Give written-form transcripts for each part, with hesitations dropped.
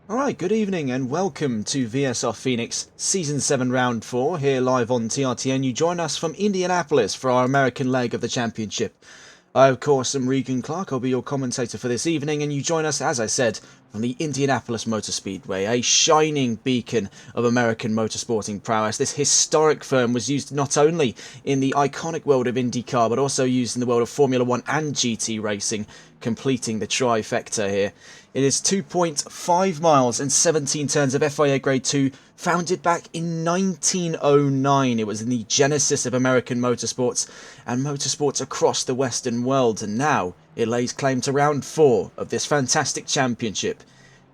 Alright, good evening and welcome to VSR Phoenix Season 7 Round 4 here live on TRTN. You join us from Indianapolis for our American leg of the championship. I, of course, am Regan Clark. I'll be your commentator for this evening, and you join us, as I said, from the Indianapolis Motor Speedway, a shining beacon of American motorsporting prowess. This historic firm was used not only in the iconic world of IndyCar, but also used in the world of Formula 1 and GT racing, completing the trifecta here. It is 2.5 miles and 17 turns of FIA Grade 2, founded back in 1909. It was in the genesis of American motorsports and motorsports across the Western world, and now it lays claim to round 4 of this fantastic championship.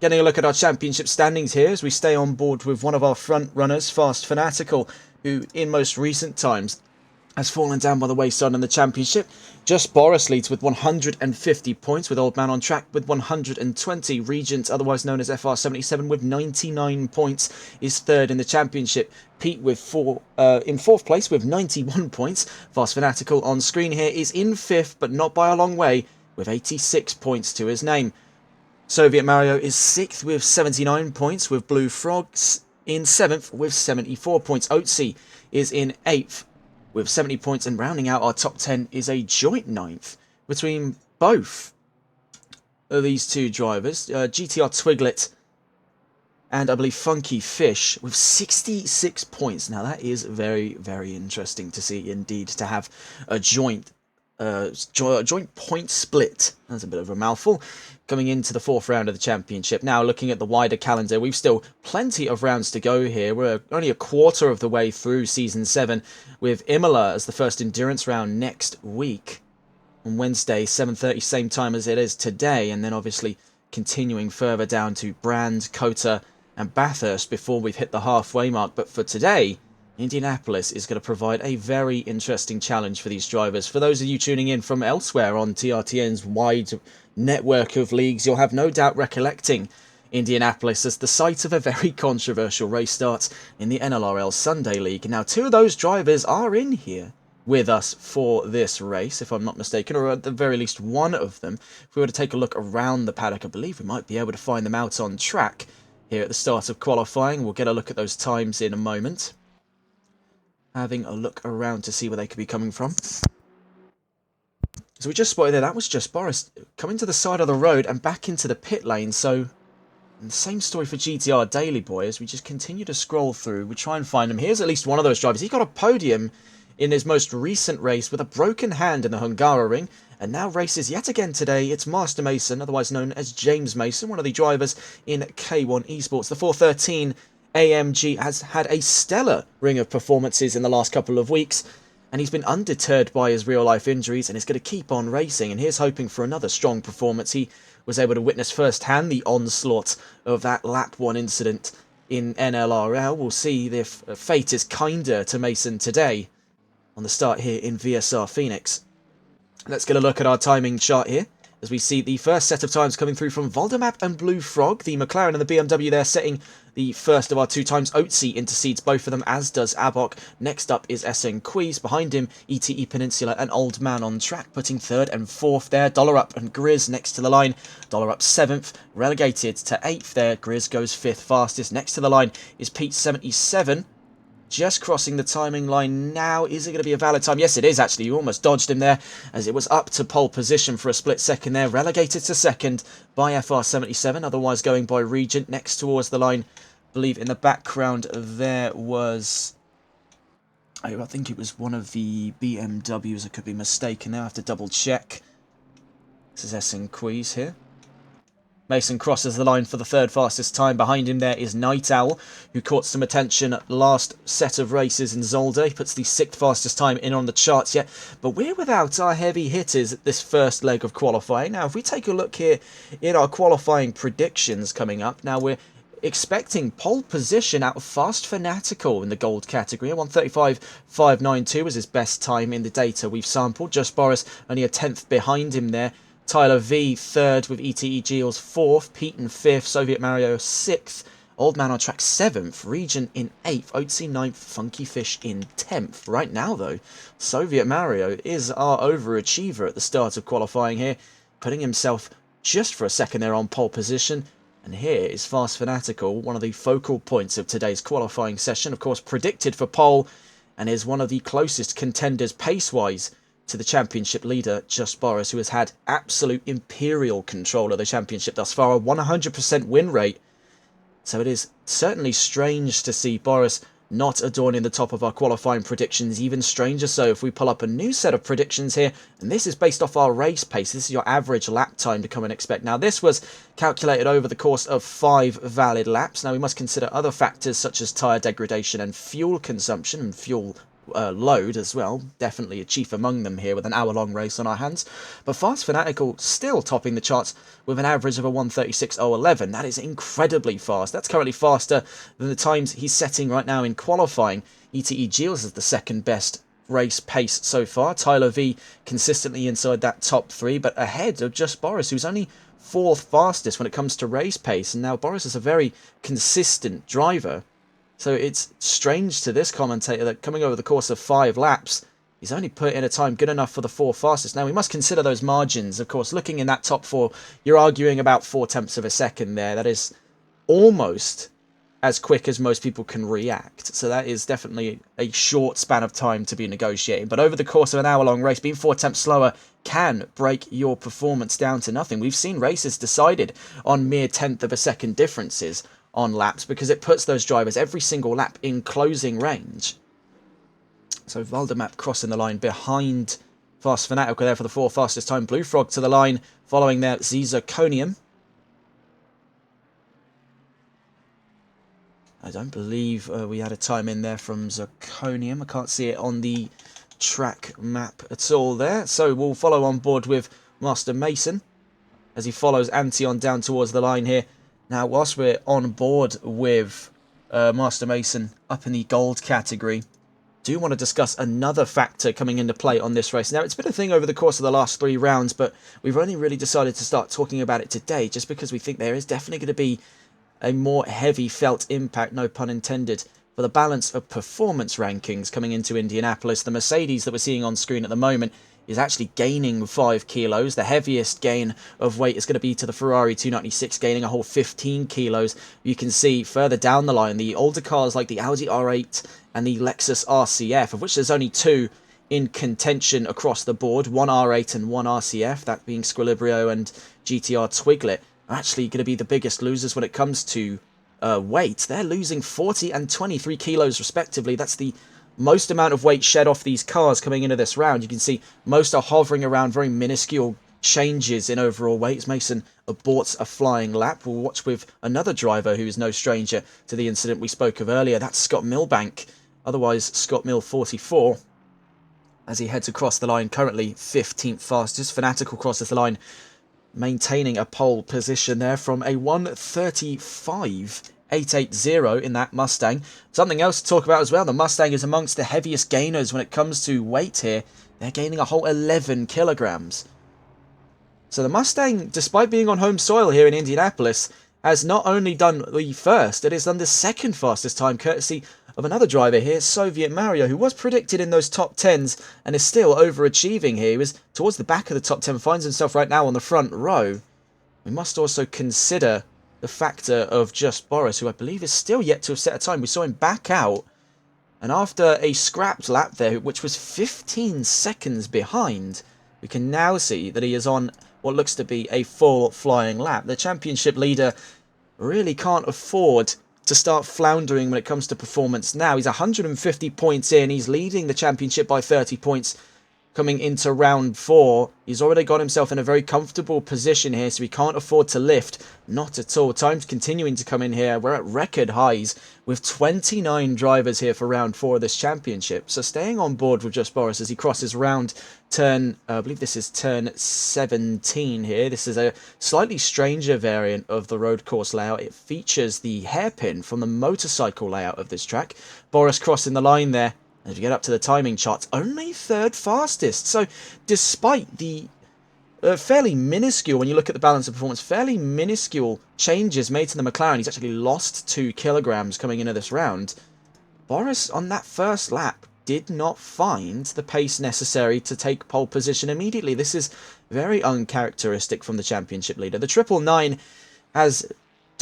Getting a look at our championship standings here as we stay on board with one of our front runners, Fast Fanatical, who in most recent times has fallen down by the wayside in the championship. Just Boris leads with 150 points, with Old Man on Track with 120. Regent, otherwise known as FR77, with 99 points, is third in the championship. Pete with in fourth place with 91 points. Fast Fanatical on screen here is in fifth, but not by a long way, with 86 points to his name. Soviet Mario is sixth with 79 points, with Blue Frogs in seventh with 74 points. Oatsy is in eighth with 70 points, and rounding out our top 10 is a joint ninth between both of these two drivers, GTR Twiglet and I believe Funky Fish, with 66 points. Now that is very, very interesting to see indeed, to have a joint point split. That's a bit of a mouthful. Coming into the fourth round of the championship. Now, looking at the wider calendar, we've still plenty of rounds to go here. We're only a quarter of the way through Season 7, with Imola as the first endurance round next week on Wednesday, 7:30, same time as it is today, and then obviously continuing further down to Brand, Kota, and Bathurst before we've hit the halfway mark. But for today, Indianapolis is going to provide a very interesting challenge for these drivers. For those of you tuning in from elsewhere on TRTN's wide network of leagues, you'll have no doubt recollecting Indianapolis as the site of a very controversial race start in the NLRL Sunday League. Now, two of those drivers are in here with us for this race, if I'm not mistaken, or at the very least one of them. If we were to take a look around the paddock, I believe we might be able to find them out on track here at the start of qualifying. We'll get a look at those times in a moment. Having a look around to see where they could be coming from. So we just spotted there, that was just Boris coming to the side of the road and back into the pit lane. So, and the same story for GTR Daily Boy as we just continue to scroll through. We try and find him. Here's at least one of those drivers. He got a podium in his most recent race with a broken hand in the Hungaroring, and now races yet again today. It's Master Mason, otherwise known as James Mason, one of the drivers in K1 Esports. The 413 AMG has had a stellar ring of performances in the last couple of weeks, and he's been undeterred by his real-life injuries and is going to keep on racing, and here's hoping for another strong performance. He was able to witness firsthand the onslaught of that lap 1 incident in NLRL. We'll see if fate is kinder to Mason today on the start here in VSR Phoenix. Let's get a look at our timing chart here, as we see the first set of times coming through from Voldemap and Blue Frog. The McLaren and the BMW there setting the first of our two times. Oatsy intercedes both of them, as does Abok. Next up is SN Quiz. Behind him, ETE Peninsula and Old Man on Track, putting third and fourth there. Dollar Up and Grizz next to the line. Dollar Up 7th, relegated to 8th there. Grizz goes 5th fastest. Next to the line is Pete 77. Just crossing the timing line now. Is it going to be a valid time? Yes, it is actually. You almost dodged him there, as it was up to pole position for a split second there. Relegated to second by FR77, otherwise going by Regent. Next towards the line, I believe in the background there was, I think it was one of the BMWs. I could be mistaken there. I have to double check. This is SN Quiz here. Mason crosses the line for the third fastest time. Behind him there is Night Owl, who caught some attention at last set of races in Zolder. He puts the 6th fastest time in on the charts yet. But we're without our heavy hitters at this first leg of qualifying. Now, if we take a look here in our qualifying predictions coming up, now we're expecting pole position out of Fast Fanatical in the gold category. 1:35.592 was his best time in the data we've sampled. Just Boris only a 10th behind him there. Tyler V 3rd with ETE Geels 4th, Pete in 5th, Soviet Mario 6th, Old Man on Track 7th, Regent in 8th, Oatsy 9th, Funky Fish in 10th. Right now though, Soviet Mario is our overachiever at the start of qualifying here, putting himself just for a second there on pole position. And here is Fast Fanatical, one of the focal points of today's qualifying session. Of course, predicted for pole, and is one of the closest contenders pace-wise to the championship leader, Just Boris, who has had absolute imperial control of the championship thus far, a 100% win rate. So it is certainly strange to see Boris not adorning the top of our qualifying predictions. Even stranger so if we pull up a new set of predictions here, and this is based off our race pace. This is your average lap time to come and expect. Now, this was calculated over the course of 5 valid laps. Now, we must consider other factors such as tyre degradation and fuel consumption and fuel load as well. Definitely a chief among them here with an hour-long race on our hands. But Fast Fanatical still topping the charts with an average of a 1:36.011. That is incredibly fast. That's currently faster than the times he's setting right now in qualifying. ETE Gilles is the second best race pace so far. Tyler V consistently inside that top 3, but ahead of Just Boris, who's only 4th fastest when it comes to race pace. And now Boris is a very consistent driver. So it's strange to this commentator that coming over the course of 5 laps, he's only put in a time good enough for the 4 fastest. Now, we must consider those margins. Of course, looking in that top 4, you're arguing about 4/10 of a second there. That is almost as quick as most people can react. So that is definitely a short span of time to be negotiating. But over the course of an hour-long race, being 4/10 slower can break your performance down to nothing. We've seen races decided on mere 1/10 of a second differences on laps because it puts those drivers every single lap in closing range. So Valdemap crossing the line behind Fast Fanatical there for the 4 fastest time. Blue Frog to the line following there Zirconium. I don't believe we had a time in there from Zirconium. I can't see it on the track map at all there. So we'll follow on board with Master Mason as he follows Antion down towards the line here. Now, whilst we're on board with Master Mason up in the gold category, do want to discuss another factor coming into play on this race. Now, it's been a thing over the course of the last 3 rounds, but we've only really decided to start talking about it today just because we think there is definitely going to be a more heavy felt impact, no pun intended, for the balance of performance rankings coming into Indianapolis. The Mercedes that we're seeing on screen at the moment is actually gaining 5 kilos. The heaviest gain of weight is going to be to the Ferrari 296, gaining a whole 15 kilos. You can see further down the line, the older cars like the Audi R8 and the Lexus RCF, of which there's only 2 in contention across the board, one R8 and one RCF, that being Squilibrio and GTR Twiglet, are actually going to be the biggest losers when it comes to weight. They're losing 40 and 23 kilos respectively. That's the most amount of weight shed off these cars coming into this round. You can see most are hovering around very minuscule changes in overall weight. Mason aborts a flying lap. We'll watch with another driver who is no stranger to the incident we spoke of earlier. That's Scott Milbank, otherwise Scott Mill 44, as he heads across the line, currently 15th fastest. Fanatical crosses the line, maintaining a pole position there from a 1:35.880 in that Mustang. Something else to talk about as well, the Mustang is amongst the heaviest gainers when it comes to weight here. They're gaining a whole 11 kilograms. So the Mustang, despite being on home soil here in Indianapolis, has not only done the first, it has done the second fastest time, courtesy of another driver here, Soviet Mario, who was predicted in those top 10s and is still overachieving here. He was towards the back of the top 10, finds himself right now on the front row. We must also consider the factor of Just Boris, who I believe is still yet to have set a time. We saw him back out, and after a scrapped lap there, which was 15 seconds behind, we can now see that he is on what looks to be a full flying lap. The championship leader really can't afford to start floundering when it comes to performance now. He's 150 points in. He's leading the championship by 30 points coming into round 4. He's already got himself in a very comfortable position here, so he can't afford to lift. Not at all. Time's continuing to come in here. We're at record highs with 29 drivers here for round 4 of this championship. So staying on board with Just Boris as he crosses round turn, I believe this is turn 17 here. This is a slightly stranger variant of the road course layout. It features the hairpin from the motorcycle layout of this track. Boris crossing the line there. As we get up to the timing charts, only 3rd fastest. So despite the fairly minuscule, when you look at the balance of performance, fairly minuscule changes made to the McLaren, he's actually lost 2 kilograms coming into this round. Boris, on that first lap, did not find the pace necessary to take pole position immediately. This is very uncharacteristic from the championship leader. The 999 has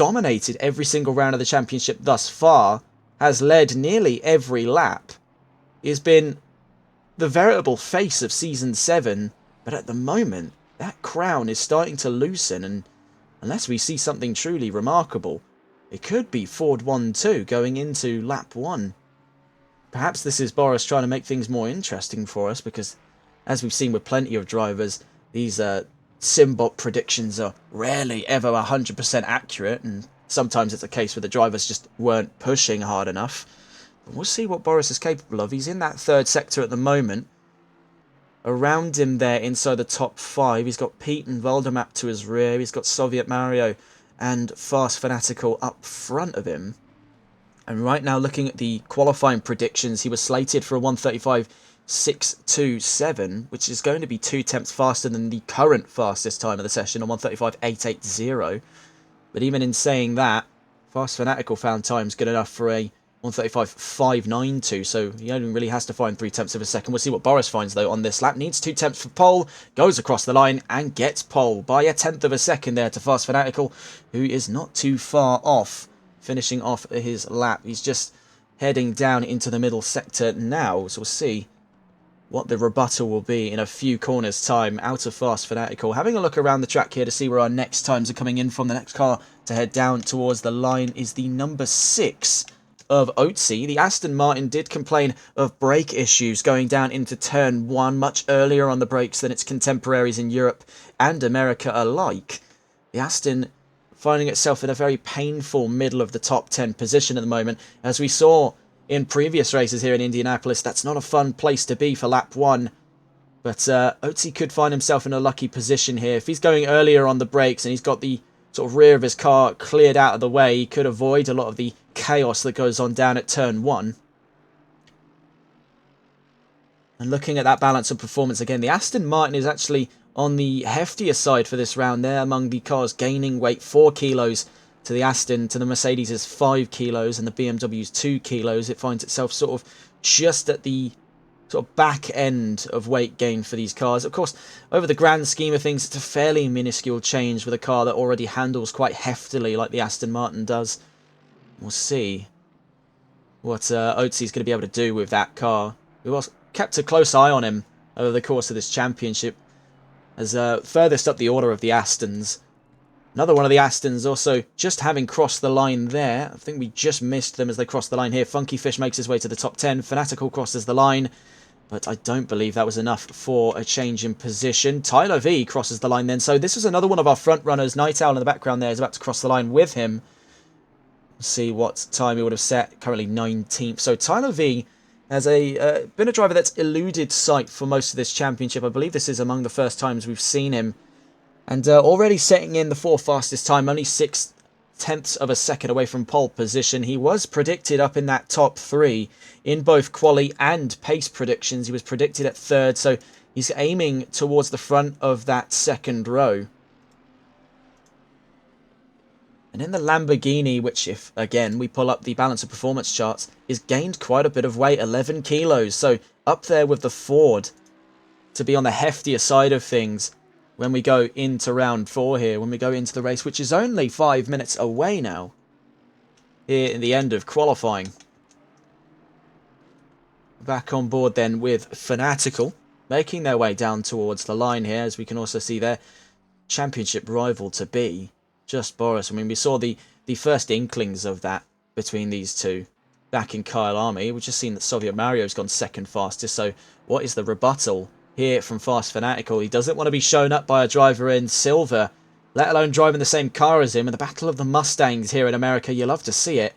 dominated every single round of the championship thus far, has led nearly every lap. He has been the veritable face of Season 7, but at the moment, that crown is starting to loosen, and unless we see something truly remarkable, it could be Ford 1-2 going into lap 1. Perhaps this is Boris trying to make things more interesting for us, because as we've seen with plenty of drivers, these Simbot predictions are rarely ever 100% accurate, and sometimes it's a case where the drivers just weren't pushing hard enough. But we'll see what Boris is capable of. He's in that third sector at the moment. Around him there, inside the top 5, he's got Pete and Voldemap to his rear. He's got Soviet Mario and Fast Fanatical up front of him. And right now, looking at the qualifying predictions, he was slated for a 1:35.627, which is going to be 2 tenths faster than the current fastest time of the session on 1:35.880. But even in saying that, Fast Fanatical found times good enough for a 1:35.592, so he only really has to find 3 tenths of a second. We'll see what Boris finds, though, on this lap. Needs 2 tenths for pole, goes across the line, and gets pole by a tenth of a second there to Fast Fanatical, who is not too far off, finishing off his lap. He's just heading down into the middle sector now, so we'll see what the rebuttal will be in a few corners' time out of Fast Fanatical. Having a look around the track here to see where our next times are coming in from. The next car to head down towards the line is the number 6 of Otzi. The Aston Martin did complain of brake issues going down into turn 1 much earlier on the brakes than its contemporaries in Europe and America alike. The Aston finding itself in a very painful middle of the top 10 position at the moment. As we saw in previous races here in Indianapolis, that's not a fun place to be for lap 1. But Otzi could find himself in a lucky position here. If he's going earlier on the brakes and he's got the sort of rear of his car cleared out of the way, he could avoid a lot of the chaos that goes on down at turn 1. And looking at that balance of performance again, the Aston Martin is actually on the heftier side for this round there, among the cars gaining weight 4 kilos to the Aston, to the Mercedes is 5 kilos, and the BMW's 2 kilos. It finds itself sort of just at the sort of back end of weight gain for these cars. Of course, over the grand scheme of things, it's a fairly minuscule change with a car that already handles quite heftily like the Aston Martin does. We'll see what Otzi's going to be able to do with that car. We've also kept a close eye on him over the course of this championship, as furthest up the order of the Astons. Another one of the Astons also just having crossed the line there. I think we just missed them as they crossed the line here. Funky Fish makes his way to the top 10. Fanatical crosses the line, but I don't believe that was enough for a change in position. Tyler V crosses the line then. So this is another one of our front runners. Night Owl in the background there is about to cross the line with him. Let's see what time he would have set. Currently 19th. So Tyler V has been a driver that's eluded sight for most of this championship. I believe this is among the first times we've seen him. And already setting in the 4th fastest time, only 6 tenths of a second away from pole position. He was predicted up in that top 3 in both quali and pace predictions. He was predicted at 3rd, so he's aiming towards the front of that 2nd row. And in the Lamborghini, which if, again, we pull up the balance of performance charts, is gained quite a bit of weight, 11 kilos. So up there with the Ford to be on the heftier side of things when we go into round 4 here, when we go into the race, which is only 5 minutes away now, here in the end of qualifying. Back on board then with Fanatical, making their way down towards the line here, as we can also see their championship rival to be just Boris. I mean, we saw the first inklings of that between these two back in Kyle Army. We've just seen that Soviet Mario's gone 2nd fastest, so what is the rebuttal here from Fast Fanatical? He doesn't want to be shown up by a driver in silver, let alone driving the same car as him. In the Battle of the Mustangs here in America, you love to see it.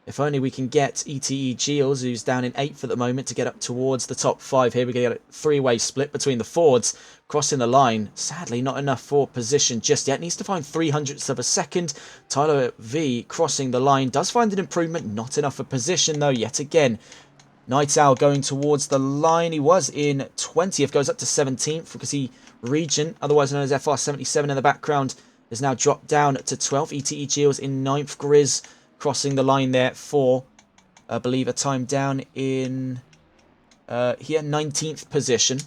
If only we can get ETE Giles, who's down in 8th at the moment, to get up towards the top 5 here. We're going to get a 3-way split between the Fords crossing the line. Sadly, not enough for position just yet. Needs to find 300ths of a second. Tyler V crossing the line. Does find an improvement. Not enough for position, though, yet again. Night Owl going towards the line. He was in 20th, goes up to 17th because he Regent, otherwise known as FR77 in the background, has now dropped down to 12th. ETE Giles in 9th. Grizz crossing the line there for, I believe, a time down in here, 19th position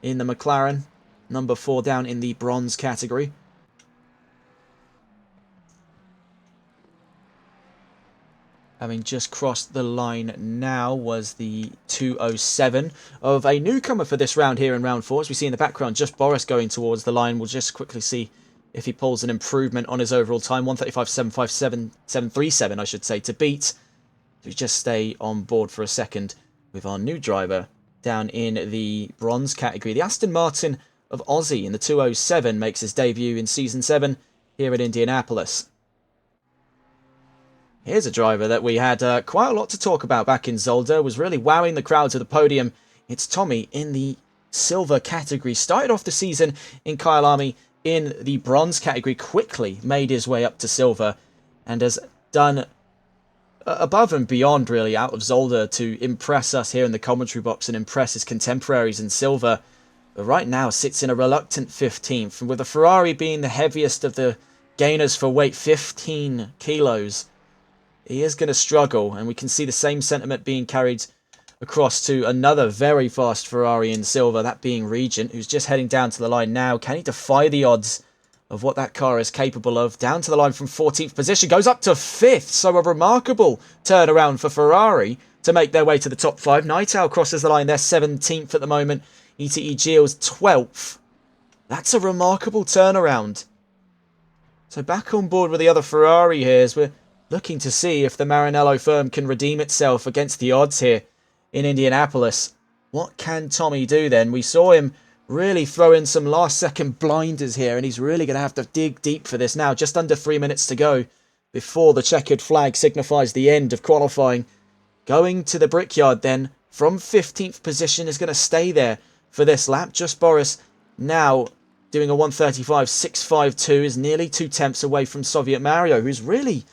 in the McLaren. Number 4 down in the bronze category. Having just crossed the line now was the 2:07 of a newcomer for this round here in round 4. As we see in the background, just Boris going towards the line. We'll just quickly see if he pulls an improvement on his overall time. 1:35.737, I should say, to beat. We just stay on board for a second with our new driver down in the bronze category. The Aston Martin of Aussie in the 2:07 makes his debut in Season 7 here at Indianapolis. Here's a driver that we had quite a lot to talk about back in Zolder, was really wowing the crowd to the podium. It's Tommy in the silver category. Started off the season in Kyalami in the bronze category, quickly made his way up to silver, and has done above and beyond, really, out of Zolder to impress us here in the commentary box and impress his contemporaries in silver. But right now sits in a reluctant 15th, and with the Ferrari being the heaviest of the gainers for weight, 15 kilos, he is going to struggle, and we can see the same sentiment being carried across to another very fast Ferrari in silver, that being Regent, who's just heading down to the line now. Can he defy the odds of what that car is capable of? Down to the line from 14th position, goes up to 5th, so a remarkable turnaround for Ferrari to make their way to the top 5. Night Owl crosses the line, they're 17th at the moment. ETE Gilles 12th. That's a remarkable turnaround. So back on board with the other Ferrari here as we're looking to see if the Maranello firm can redeem itself against the odds here in Indianapolis. What can Tommy do then? We saw him really throw in some last-second blinders here, and he's really going to have to dig deep for this now. Just under 3 minutes to go before the checkered flag signifies the end of qualifying. Going to the Brickyard then, from 15th position, is going to stay there for this lap. Just Boris now doing a 1:35.652, is nearly 2/10 away from Soviet Mario, who's really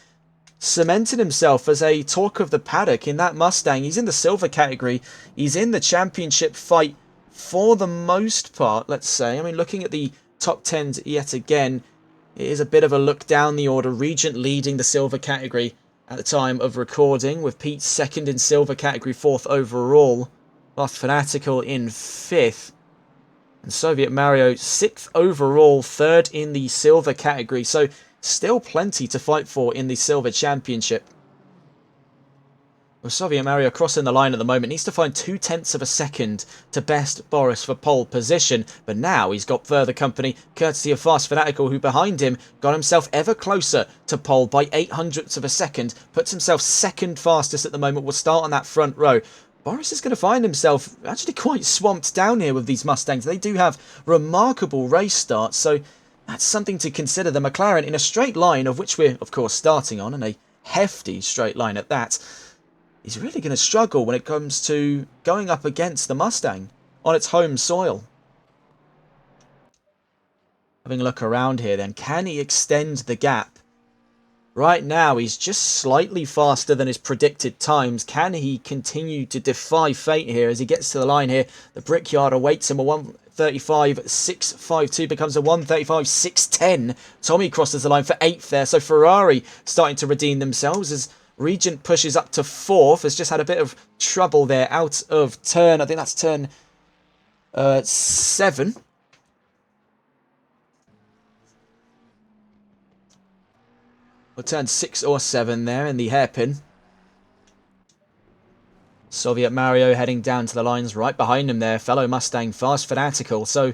cemented himself as a talk of the paddock in that Mustang. He's in the silver category. He's in the championship fight for the most part, let's say. I mean, looking at the top 10s yet again, it is a bit of a look down the order. Regent leading the silver category at the time of recording, with Pete second in silver category, 4th overall. Lost Fanatical in 5th. And Soviet Mario 6th overall, 3rd in the silver category. So still plenty to fight for in the silver championship. Well, Soviet Mario crossing the line at the moment needs to find 0.2 of a second to best Boris for pole position, but now he's got further company courtesy of Fast Fanatical, who behind him got himself ever closer to pole by 0.08 of a second, puts himself second fastest at the moment, will start on that front row. Boris is going to find himself actually quite swamped down here with these Mustangs. They do have remarkable race starts, so that's something to consider. The McLaren in a straight line, of which we're, of course, starting on, and a hefty straight line at that, is really going to struggle when it comes to going up against the Mustang on its home soil. Having a look around here then, can he extend the gap? Right now, he's just slightly faster than his predicted times. Can he continue to defy fate here as he gets to the line here? The Brickyard awaits him. A 1:35.652 becomes a 1:35.610. Tommy crosses the line for 8th there. So Ferrari starting to redeem themselves as Regent pushes up to 4th. Has just had a bit of trouble there out of turn. I think that's turn 7. Or turn 6 or 7 there in the hairpin. Soviet Mario heading down to the lines right behind him there. Fellow Mustang Fast Fanatical. So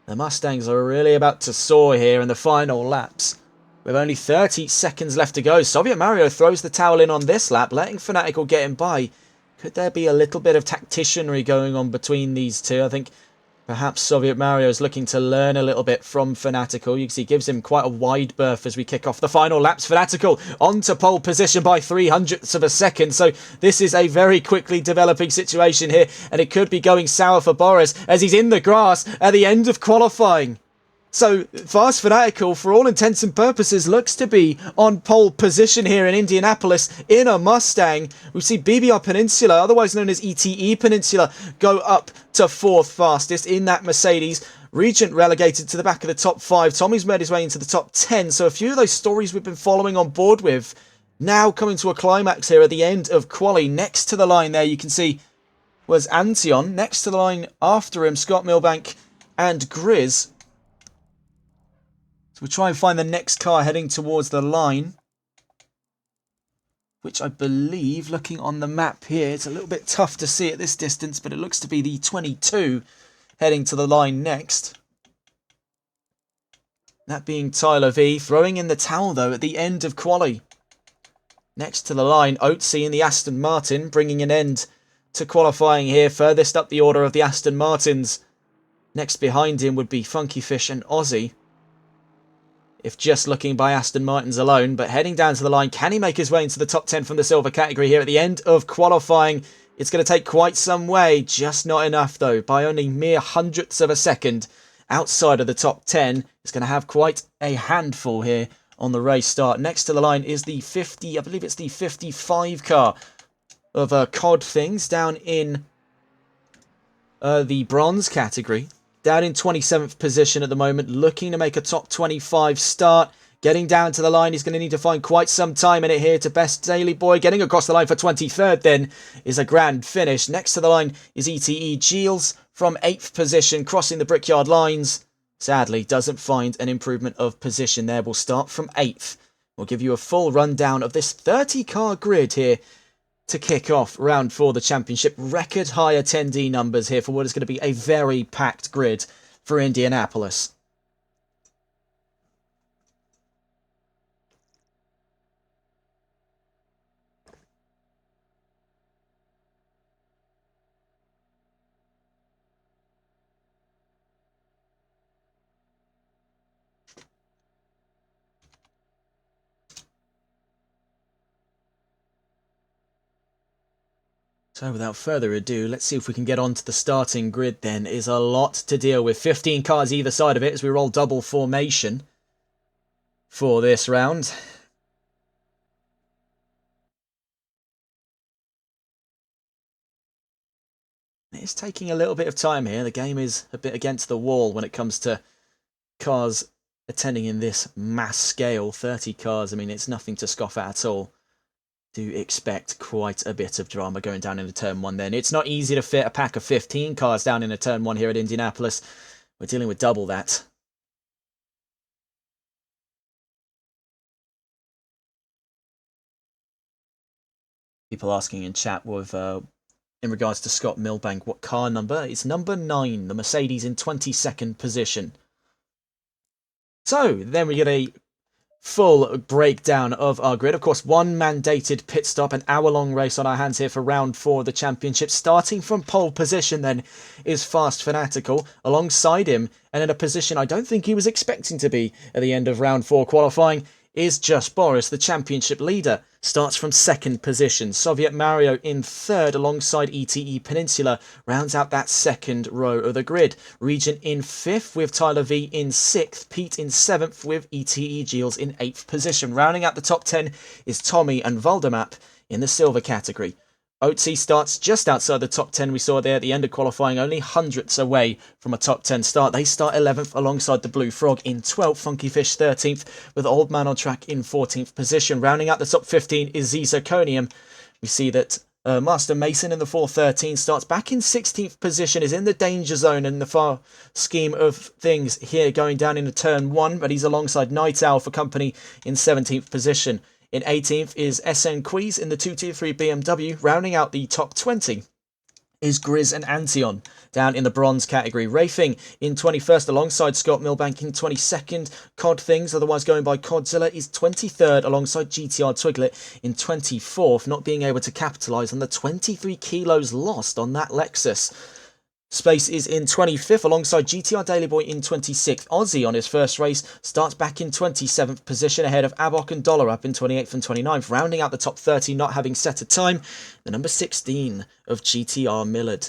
the Mustangs are really about to soar here in the final laps. With only 30 seconds left to go, Soviet Mario throws the towel in on this lap, letting Fanatical get him by. Could there be a little bit of tacticianry going on between these two? I think perhaps Soviet Mario is looking to learn a little bit from Fanatical. You can see he gives him quite a wide berth as we kick off the final laps. Fanatical onto pole position by 0.03 of a second. So this is a very quickly developing situation here, and it could be going sour for Boris as he's in the grass at the end of qualifying. So Fast Fanatical, for all intents and purposes, looks to be on pole position here in Indianapolis in a Mustang. We see BBR Peninsula, otherwise known as ETE Peninsula, go up to 4th fastest in that Mercedes. Regent relegated to the back of the top 5. Tommy's made his way into the top 10. So a few of those stories we've been following on board with now coming to a climax here at the end of quali. Next to the line there, you can see, was Antion. Next to the line after him, Scott Milbank and Grizz. So we'll try and find the next car heading towards the line. which I believe, looking on the map here, it's a little bit tough to see at this distance, but it looks to be the 22 heading to the line next. That being Tyler V, throwing in the towel though at the end of quali. Next to the line, Oatsy in the Aston Martin, bringing an end to qualifying here, furthest up the order of the Aston Martins. Next behind him would be Funky Fish and Aussie, if just looking by Aston Martins alone. But heading down to the line, can he make his way into the top 10 from the silver category here at the end of qualifying? It's going to take quite some way, just not enough though, by only mere hundredths of a second. Outside of the top 10, it's going to have quite a handful here on the race start. Next to the line is the 50, I believe it's the 55 car of COD Things down in the bronze category. Down in 27th position at the moment, looking to make a top 25 start. Getting down to the line, he's going to need to find quite some time in it here to best Daily Boy. Getting across the line for 23rd then is a grand finish. Next to the line is ETE Giles from 8th position, crossing the brickyard lines. Sadly, doesn't find an improvement of position there. We'll start from 8th. We'll give you a full rundown of this 30-car grid here to kick off round 4 of the championship. Record high attendee numbers here for what is going to be a very packed grid for Indianapolis. So without further ado, let's see if we can get onto the starting grid then. Is a lot to deal with. 15 cars either side of it as we roll double formation for this round. It's taking a little bit of time here. The game is a bit against the wall when it comes to cars attending in this mass scale. 30 cars, I mean, it's nothing to scoff at all. Do expect quite a bit of drama going down into turn 1 then. It's not easy to fit a pack of 15 cars down into turn 1 here at Indianapolis. We're dealing with double that. People asking in chat with in regards to Scott Milbank, what car number? It's number 9, the Mercedes in 22nd position. So then we get a full breakdown of our grid. Of course, one mandated pit stop, an hour-long race on our hands here for round 4 of the championship. Starting from pole position then is Fast Fanatical alongside him, and in a position I don't think he was expecting to be at the end of round 4 qualifying is Just Boris, the championship leader. Starts from 2nd position. Soviet Mario in 3rd alongside ETE Peninsula rounds out that 2nd row of the grid. Region in 5th with Tyler V in 6th. Pete in 7th with ETE Giles in 8th position. Rounding out the top 10 is Tommy and Voldemap in the silver category. Oatsy starts just outside the top 10 we saw there at the end of qualifying, only hundredths away from a top 10 start. They start 11th alongside the Blue Frog in 12th, Funky Fish 13th, with Old Man on Track in 14th position. Rounding out the top 15 is Zirconium. We see that Master Mason in the 413 starts back in 16th position, is in the danger zone in the far scheme of things here going down into turn 1, but he's alongside Night Owl for company in 17th position. In 18th is SN Quiz in the 2 Tier 3 BMW. Rounding out the top 20 is Grizz and Antion down in the bronze category. Rafing in 21st alongside Scott Milbank in 22nd. Cod Things, otherwise going by Codzilla, is 23rd alongside GTR Twiglet in 24th, not being able to capitalise on the 23 kilos lost on that Lexus. Space is in 25th alongside GTR Daily Boy in 26th. Aussie on his first race starts back in 27th position ahead of Abok and Dollar up in 28th and 29th. Rounding out the top 30, not having set a time, the number 16 of GTR Millard.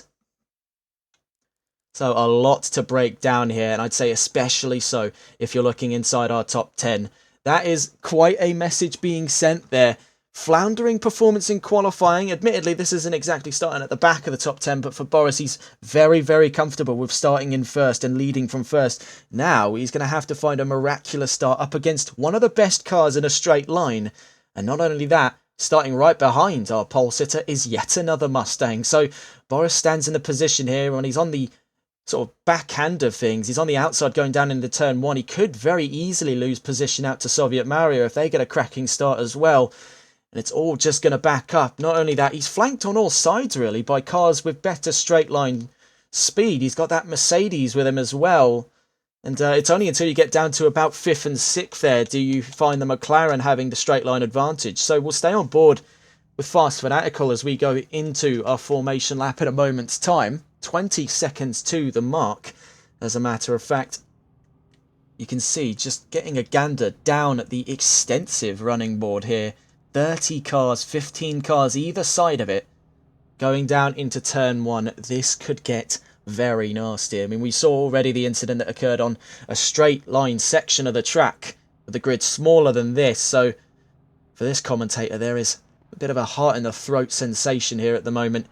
So a lot to break down here, and I'd say especially so if you're looking inside our top 10. That is quite a message being sent there. Floundering performance in qualifying. Admittedly, this isn't exactly starting at the back of the top 10, but for Boris, he's very, very comfortable with starting in first and leading from first. Now, he's going to have to find a miraculous start up against one of the best cars in a straight line. And not only that, starting right behind our pole sitter is yet another Mustang. So Boris stands in the position here when he's on the sort of backhand of things. He's on the outside going down into turn 1. He could very easily lose position out to Soviet Mario if they get a cracking start as well. And it's all just going to back up. Not only that, he's flanked on all sides, really, by cars with better straight line speed. He's got that Mercedes with him as well. And it's only until you get down to about 5th and 6th there do you find the McLaren having the straight line advantage. So we'll stay on board with Fast Fanatical as we go into our formation lap in a moment's time. 20 seconds to the mark, as a matter of fact. You can see, just getting a gander down at the extensive running board here. 30 cars, 15 cars either side of it. Going down into turn 1, this could get very nasty. I mean, we saw already the incident that occurred on a straight line section of the track, with the grid smaller than this. So, for this commentator, there is a bit of a heart in the throat sensation here at the moment.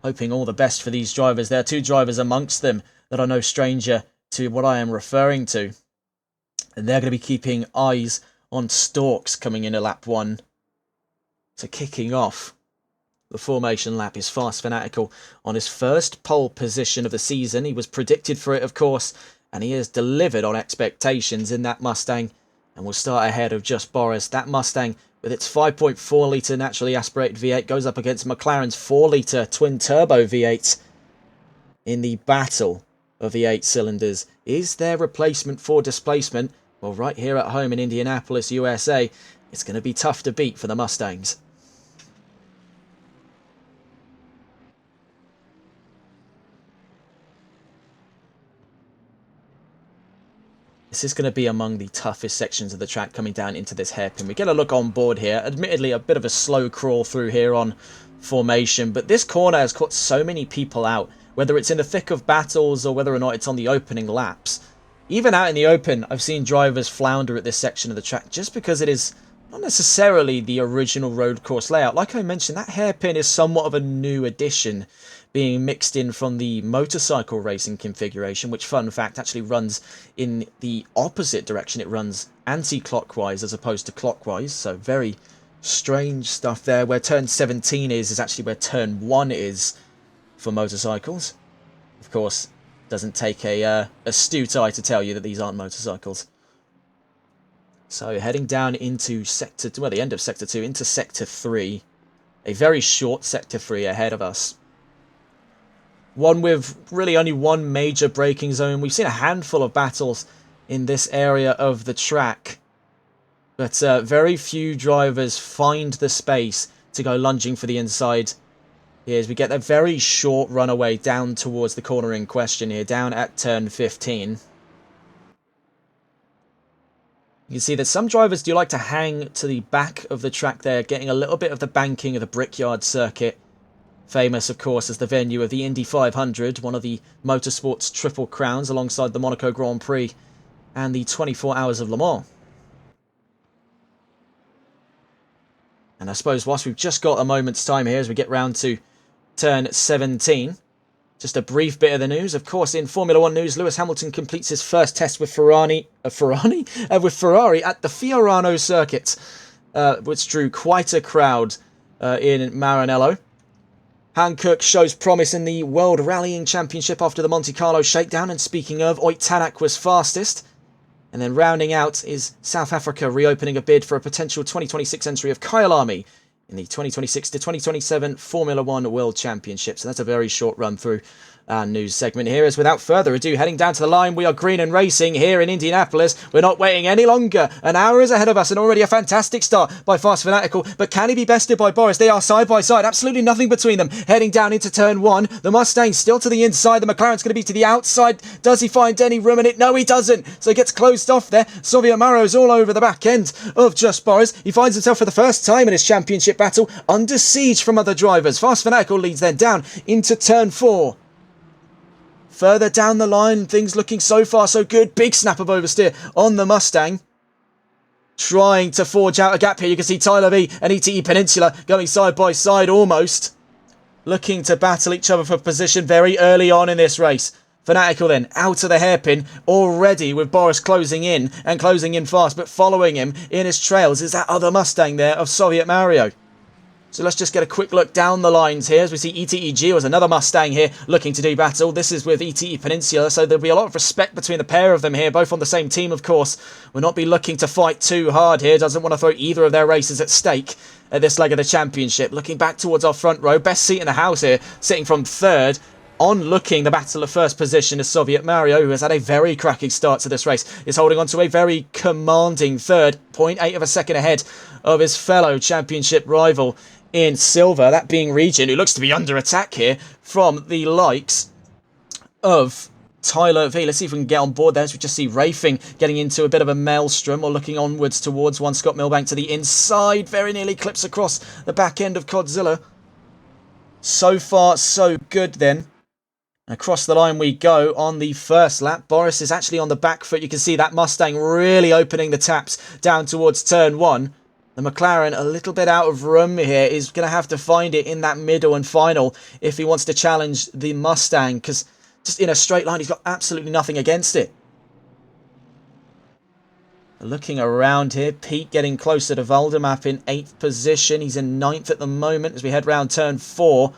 Hoping all the best for these drivers. There are 2 drivers amongst them that are no stranger to what I am referring to. And they're going to be keeping eyes on Storks coming into lap 1. So kicking off the formation lap is Fast Fanatical on his first pole position of the season. He was predicted for it, of course, and he has delivered on expectations in that Mustang. And will start ahead of Just Boris. That Mustang, with its 5.4 litre naturally aspirated V8, goes up against McLaren's 4 litre twin-turbo V8 in the battle of the 8 cylinders. Is there replacement for displacement? Well, right here at home in Indianapolis, USA, it's going to be tough to beat for the Mustangs. This is going to be among the toughest sections of the track coming down into this hairpin. We get a look on board here. Admittedly, a bit of a slow crawl through here on formation, but this corner has caught so many people out, whether it's in the thick of battles or whether or not it's on the opening laps. Even out in the open, I've seen drivers flounder at this section of the track just because it is not necessarily the original road course layout. Like I mentioned, that hairpin is somewhat of a new addition, being mixed in from the motorcycle racing configuration, which, fun fact, actually runs in the opposite direction. It runs anti-clockwise as opposed to clockwise, so very strange stuff there. Where turn 17 is actually where turn 1 is for motorcycles. Of course, doesn't take a astute eye to tell you that these aren't motorcycles. So heading down into sector, well, the end of sector 2 into sector 3. A very short sector 3 ahead of us. One with really only one major braking zone. We've seen a handful of battles in this area of the track, but very few drivers find the space to go lunging for the inside. Here as we get that very short runaway down towards the corner in question here, down at turn 15. You can see that some drivers do like to hang to the back of the track there, getting a little bit of the banking of the Brickyard circuit. Famous, of course, as the venue of the Indy 500, one of the motorsport's triple crowns alongside the Monaco Grand Prix and the 24 Hours of Le Mans. And I suppose whilst we've just got a moment's time here as we get round to turn 17, just a brief bit of the news. Of course, in Formula 1 news, Lewis Hamilton completes his first test with Ferrari at the Fiorano circuit, which drew quite a crowd in Maranello. Hankook shows promise in the World Rallying Championship after the Monte Carlo shakedown. And speaking of, Oyt Tanak was fastest. And then rounding out is South Africa reopening a bid for a potential 2026 entry of Kyle Army in the 2026 to 2027 Formula 1 World Championship. So that's a very short run through our news segment here. As without further ado, heading down to the line, we are green and racing here in Indianapolis. We're not waiting any longer. An hour is ahead of us and already a fantastic start by Fast Fanatical. But can he be bested by Boris? They are side by side. Absolutely nothing between them. Heading down into turn 1. The Mustang still to the inside. The McLaren's going to be to the outside. Does he find any room in it? No, he doesn't. So he gets closed off there. Soviet Maro's all over the back end of Just Boris. He finds himself for the first time in his championship battle under siege from other drivers. Fast Fanatical leads then down into turn 4. Further down the line, things looking so far so good. Big snap of oversteer on the Mustang. Trying to forge out a gap here. You can see Tyler V and ETE Peninsula going side by side almost. Looking to battle each other for position very early on in this race. Fanatical then out of the hairpin already with Boris closing in and closing in fast. But following him in his trails is that other Mustang there of Soviet Mario. So let's just get a quick look down the lines here as we see ETE Geos, another Mustang here looking to do battle. This is with ETE Peninsula, so there'll be a lot of respect between the pair of them here, both on the same team, of course. We'll not be looking to fight too hard here. Doesn't want to throw either of their races at stake at this leg of the championship. Looking back towards our front row, best seat in the house here, sitting from third. On looking the battle of first position is Soviet Mario, who has had a very cracking start to this race, is holding on to a very commanding third, 0.8 of a second ahead of his fellow championship rival in silver, that being Region, who looks to be under attack here from the likes of Tyler V. Let's see if we can get on board there as we just see Rafing getting into a bit of a maelstrom or looking onwards towards one Scott Milbank to the inside, very nearly clips across the back end of Codzilla. So far, so good then. Across the line we go on the first lap. Boris is actually on the back foot. You can see that Mustang really opening the taps down towards turn one. The McLaren a little bit out of room here. Is going to have to find it in that middle and final if he wants to challenge the Mustang, because just in a straight line he's got absolutely nothing against it. Looking around here, Pete getting closer to Voldemap in 8th position. He's in 9th at the moment as we head round turn 4.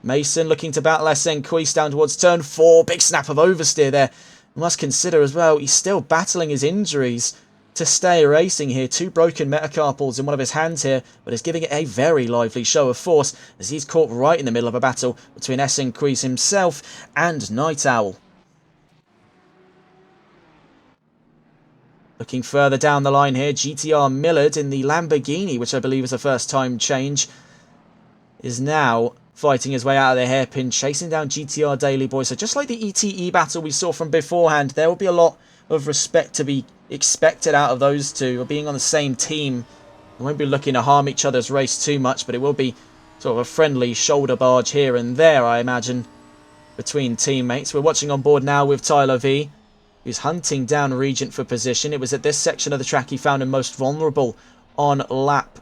Mason looking to battle SN Queese down towards turn 4. Big snap of oversteer there. We must consider as well, he's still battling his injuries to stay racing here. 2 broken metacarpals in one of his hands here, but is giving it a very lively show of force as he's caught right in the middle of a battle between SN Queese himself and Night Owl. Looking further down the line here, GTR Millard in the Lamborghini, which I believe is a first time change, is now fighting his way out of the hairpin, chasing down GTR Daily Boy. So just like the ETE battle we saw from beforehand, there will be a lot of respect to be expected out of those two, being on the same team. We won't be looking to harm each other's race too much, but it will be sort of a friendly shoulder barge here and there, I imagine, between teammates. We're watching on board now with Tyler V, who's hunting down Regent for position. It was at this section of the track he found him most vulnerable on lap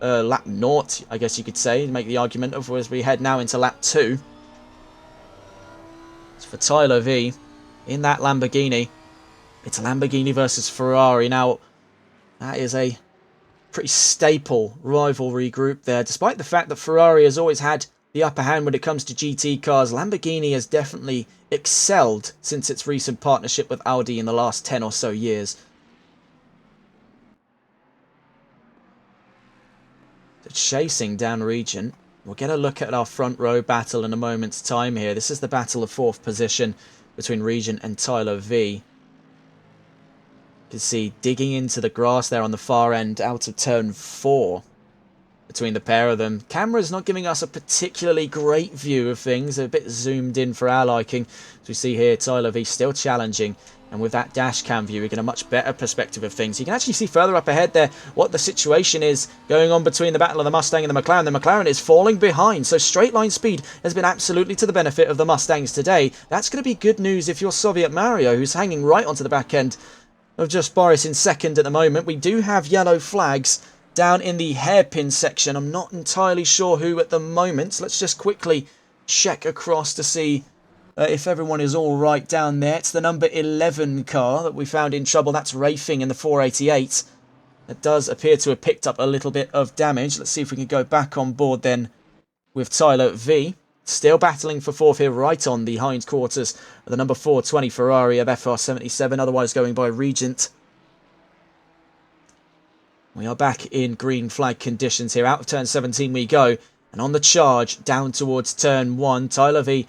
0, I guess you could say, to make the argument of as we head now into lap 2. It's for Tyler V in that Lamborghini. It's Lamborghini versus Ferrari. Now, that is a pretty staple rivalry group there. Despite the fact that Ferrari has always had the upper hand when it comes to GT cars, Lamborghini has definitely excelled since its recent partnership with Audi in the last 10 or so years. Chasing down Regent. We'll get a look at our front row battle in a moment's time here. This is the battle of 4th position between Regent and Tyler V. You can see digging into the grass there on the far end out of turn 4 between the pair of them. Camera's not giving us a particularly great view of things, a bit zoomed in for our liking. As we see here, Tyler V still challenging. And with that dash cam view, we get a much better perspective of things. You can actually see further up ahead there what the situation is going on between the battle of the Mustang and the McLaren. The McLaren is falling behind, so straight line speed has been absolutely to the benefit of the Mustangs today. That's going to be good news if you're Soviet Mario, who's hanging right onto the back end of just Boris in 2nd at the moment. We do have yellow flags down in the hairpin section. I'm not entirely sure who at the moment. So let's just quickly check across to see if everyone is all right down there. It's the number 11 car that we found in trouble. That's Rafing in the 488. It does appear to have picked up a little bit of damage. Let's see if we can go back on board then with Tyler V. Still battling for 4th here, right on the hindquarters of the number 420 Ferrari of FR77, otherwise going by Regent. We are back in green flag conditions here. Out of turn 17 we go. And on the charge, down towards turn 1, Tyler V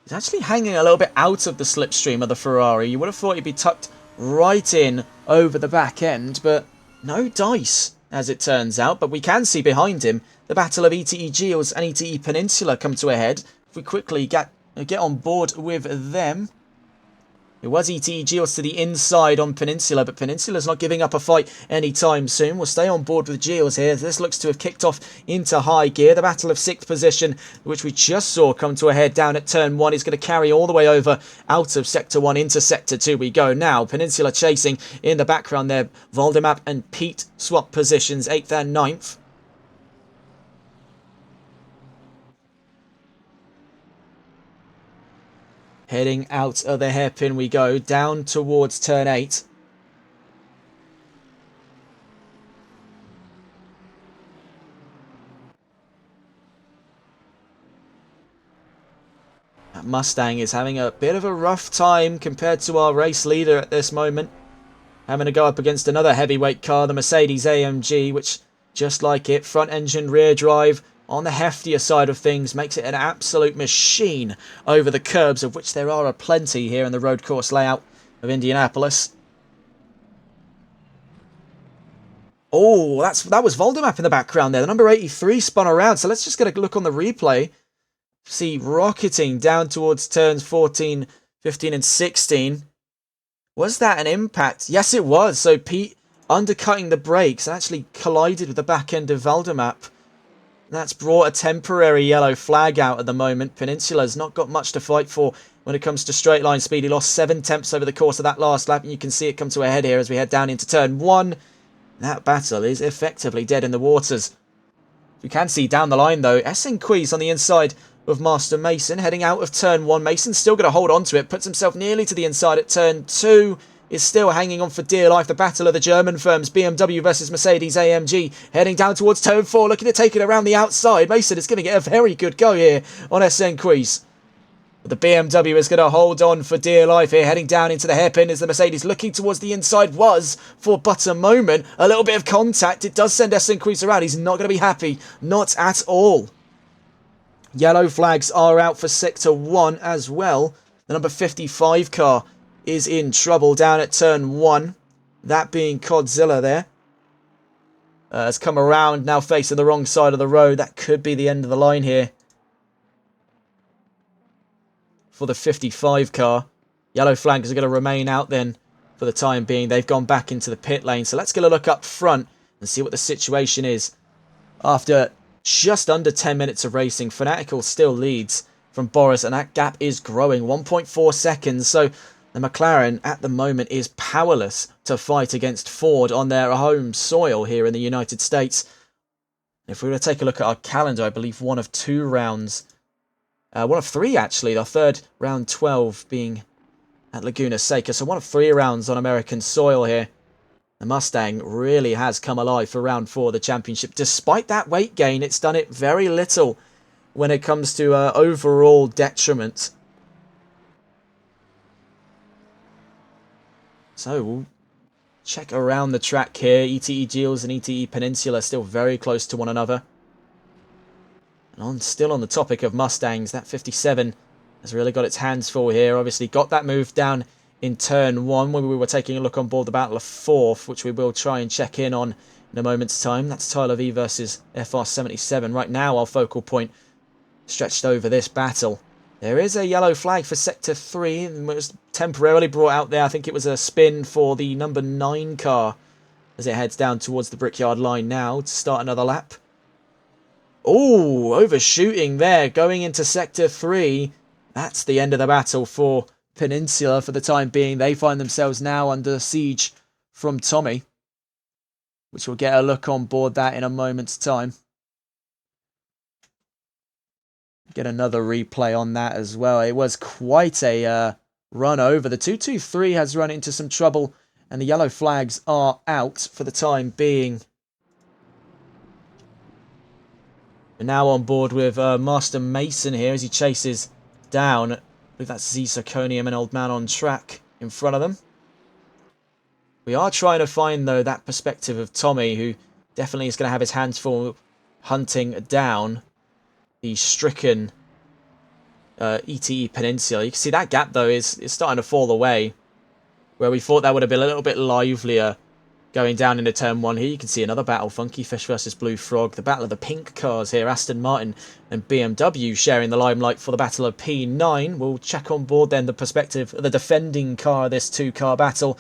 is actually hanging a little bit out of the slipstream of the Ferrari. You would have thought he'd be tucked right in over the back end, but no dice, as it turns out. But we can see behind him the battle of ETE Geos and ETE Peninsula come to a head. If we quickly get on board with them. It was ETE Geos to the inside on Peninsula, but Peninsula's not giving up a fight anytime soon. We'll stay on board with Geos here. This looks to have kicked off into high gear. The battle of 6th position, which we just saw come to a head down at turn 1, is going to carry all the way over out of Sector 1 into Sector 2 we go now. Peninsula chasing in the background there. Voldemap and Pete swap positions, 8th and 9th. Heading out of the hairpin we go, down towards turn 8. That Mustang is having a bit of a rough time compared to our race leader at this moment. Having to go up against another heavyweight car, the Mercedes-AMG, which, just like it, front engine, rear drive, on the heftier side of things, makes it an absolute machine over the curbs, of which there are plenty here in the road course layout of Indianapolis. Oh, that was Voldemap in the background there. The number 83 spun around, so let's just get a look on the replay. See, rocketing down towards turns 14, 15 and 16. Was that an impact? Yes, it was. So Pete undercutting the brakes and actually collided with the back end of Voldemap. That's brought a temporary yellow flag out at the moment. Peninsula's not got much to fight for when it comes to straight line speed. He lost 7 tenths over the course of that last lap, and you can see it come to a head here as we head down into turn 1. That battle is effectively dead in the waters. You can see down the line, though, Esenquiz on the inside of Master Mason, heading out of turn 1. Mason's still going to hold on to it, puts himself nearly to the inside at turn 2. Is still hanging on for dear life. The battle of the German firms, BMW versus Mercedes-AMG, heading down towards turn 4, looking to take it around the outside. Mason is giving it a very good go here on Esenquiz. But the BMW is going to hold on for dear life here, heading down into the hairpin as the Mercedes looking towards the inside was for but a moment. A little bit of contact. It does send Esenquiz around. He's not going to be happy. Not at all. Yellow flags are out for Sector 1 as well. The number 55 car is in trouble down at turn 1. That being Codzilla there. Has come around, now facing the wrong side of the road. That could be the end of the line here for the 55 car. Yellow flags are going to remain out then for the time being. They've gone back into the pit lane. So let's get a look up front and see what the situation is. After just under 10 minutes of racing, Fanatical still leads from Boris, and that gap is growing, 1.4 seconds. So the McLaren at the moment is powerless to fight against Ford on their home soil here in the United States. If we were to take a look at our calendar, I believe one of 2 rounds, one of 3 actually, the third round 12 being at Laguna Seca. So one of 3 rounds on American soil here. The Mustang really has come alive for round 4 of the championship. Despite that weight gain, it's done it very little when it comes to overall detriment. So we'll check around the track here. ETE Gilles and ETE Peninsula still very close to one another. And still on the topic of Mustangs, that 57 has really got its hands full here. Obviously got that move down in turn 1 when we were taking a look on board the Battle of 4th, which we will try and check in on in a moment's time. That's Tyler V versus FR77. Right now our focal point stretched over this battle. There is a yellow flag for Sector 3. It was temporarily brought out there. I think it was a spin for the number 9 car as it heads down towards the Brickyard line now to start another lap. Oh, overshooting there, going into Sector 3. That's the end of the battle for Peninsula for the time being. They find themselves now under siege from Tommy, which we'll get a look on board that in a moment's time. Get another replay on that as well. It was quite a run over. The 223 has run into some trouble, and the yellow flags are out for the time being. We're now on board with Master Mason here as he chases down. I believe that's Z Zirconium, an old man on track in front of them. We are trying to find, though, that perspective of Tommy, who definitely is going to have his hands full hunting down the stricken ETE Peninsula. You can see that gap, though, is starting to fall away. Where we thought that would have been a little bit livelier going down into turn 1 here. You can see another battle, Funky Fish versus Blue Frog. The battle of the pink cars here, Aston Martin and BMW sharing the limelight for the battle of P9. We'll check on board then the perspective of the defending car of this 2-car battle,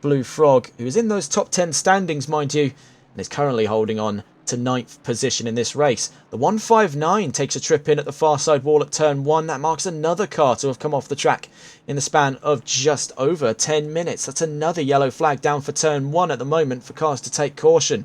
Blue Frog, who is in those top 10 standings, mind you, and is currently holding on to 9th position in this race. The 159 takes a trip in at the far side wall at turn 1. That marks another car to have come off the track in the span of just over 10 minutes. That's another yellow flag down for turn 1 at the moment for cars to take caution.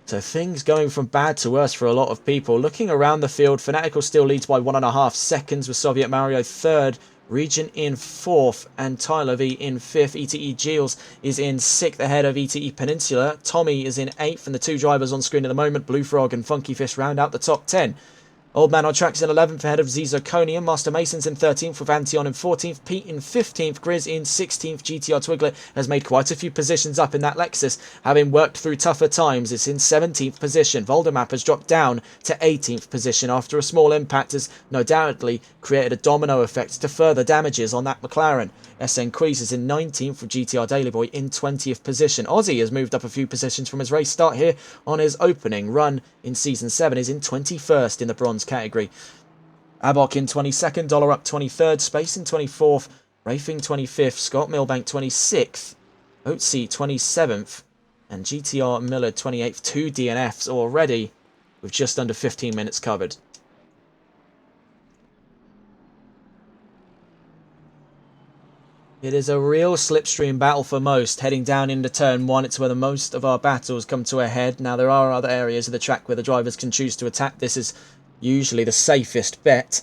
So things going from bad to worse for a lot of people. Looking around the field, Fanatical still leads by 1.5 seconds with Soviet Mario 3rd. Region in 4th and Tyler V in 5th. ETE Gilles is in 6th ahead of ETE Peninsula. Tommy is in 8th, and the 2 drivers on screen at the moment, Blue Frog and Funky Fish, round out the top 10. Old Man on track's in 11th ahead of Zirconium. Master Mason's in 13th with Antion in 14th. Pete in 15th. Grizz in 16th. GTR Twiglet has made quite a few positions up in that Lexus, having worked through tougher times. It's in 17th position. Voldemap has dropped down to 18th position after a small impact has no doubtly created a domino effect to further damages on that McLaren. SN Queez is in 19th with GTR Daily Boy in 20th position. Aussie has moved up a few positions from his race start here on his opening run in Season 7. Is in 21st in the bronze category. Abok in 22nd, Dollar Up 23rd, Space in 24th, Rafing 25th, Scott Milbank 26th, Oatsy 27th, and GTR Miller 28th. 2 DNFs already with just under 15 minutes covered. It is a real slipstream battle for most. Heading down into turn 1, it's where the most of our battles come to a head. Now, there are other areas of the track where the drivers can choose to attack. This is usually the safest bet.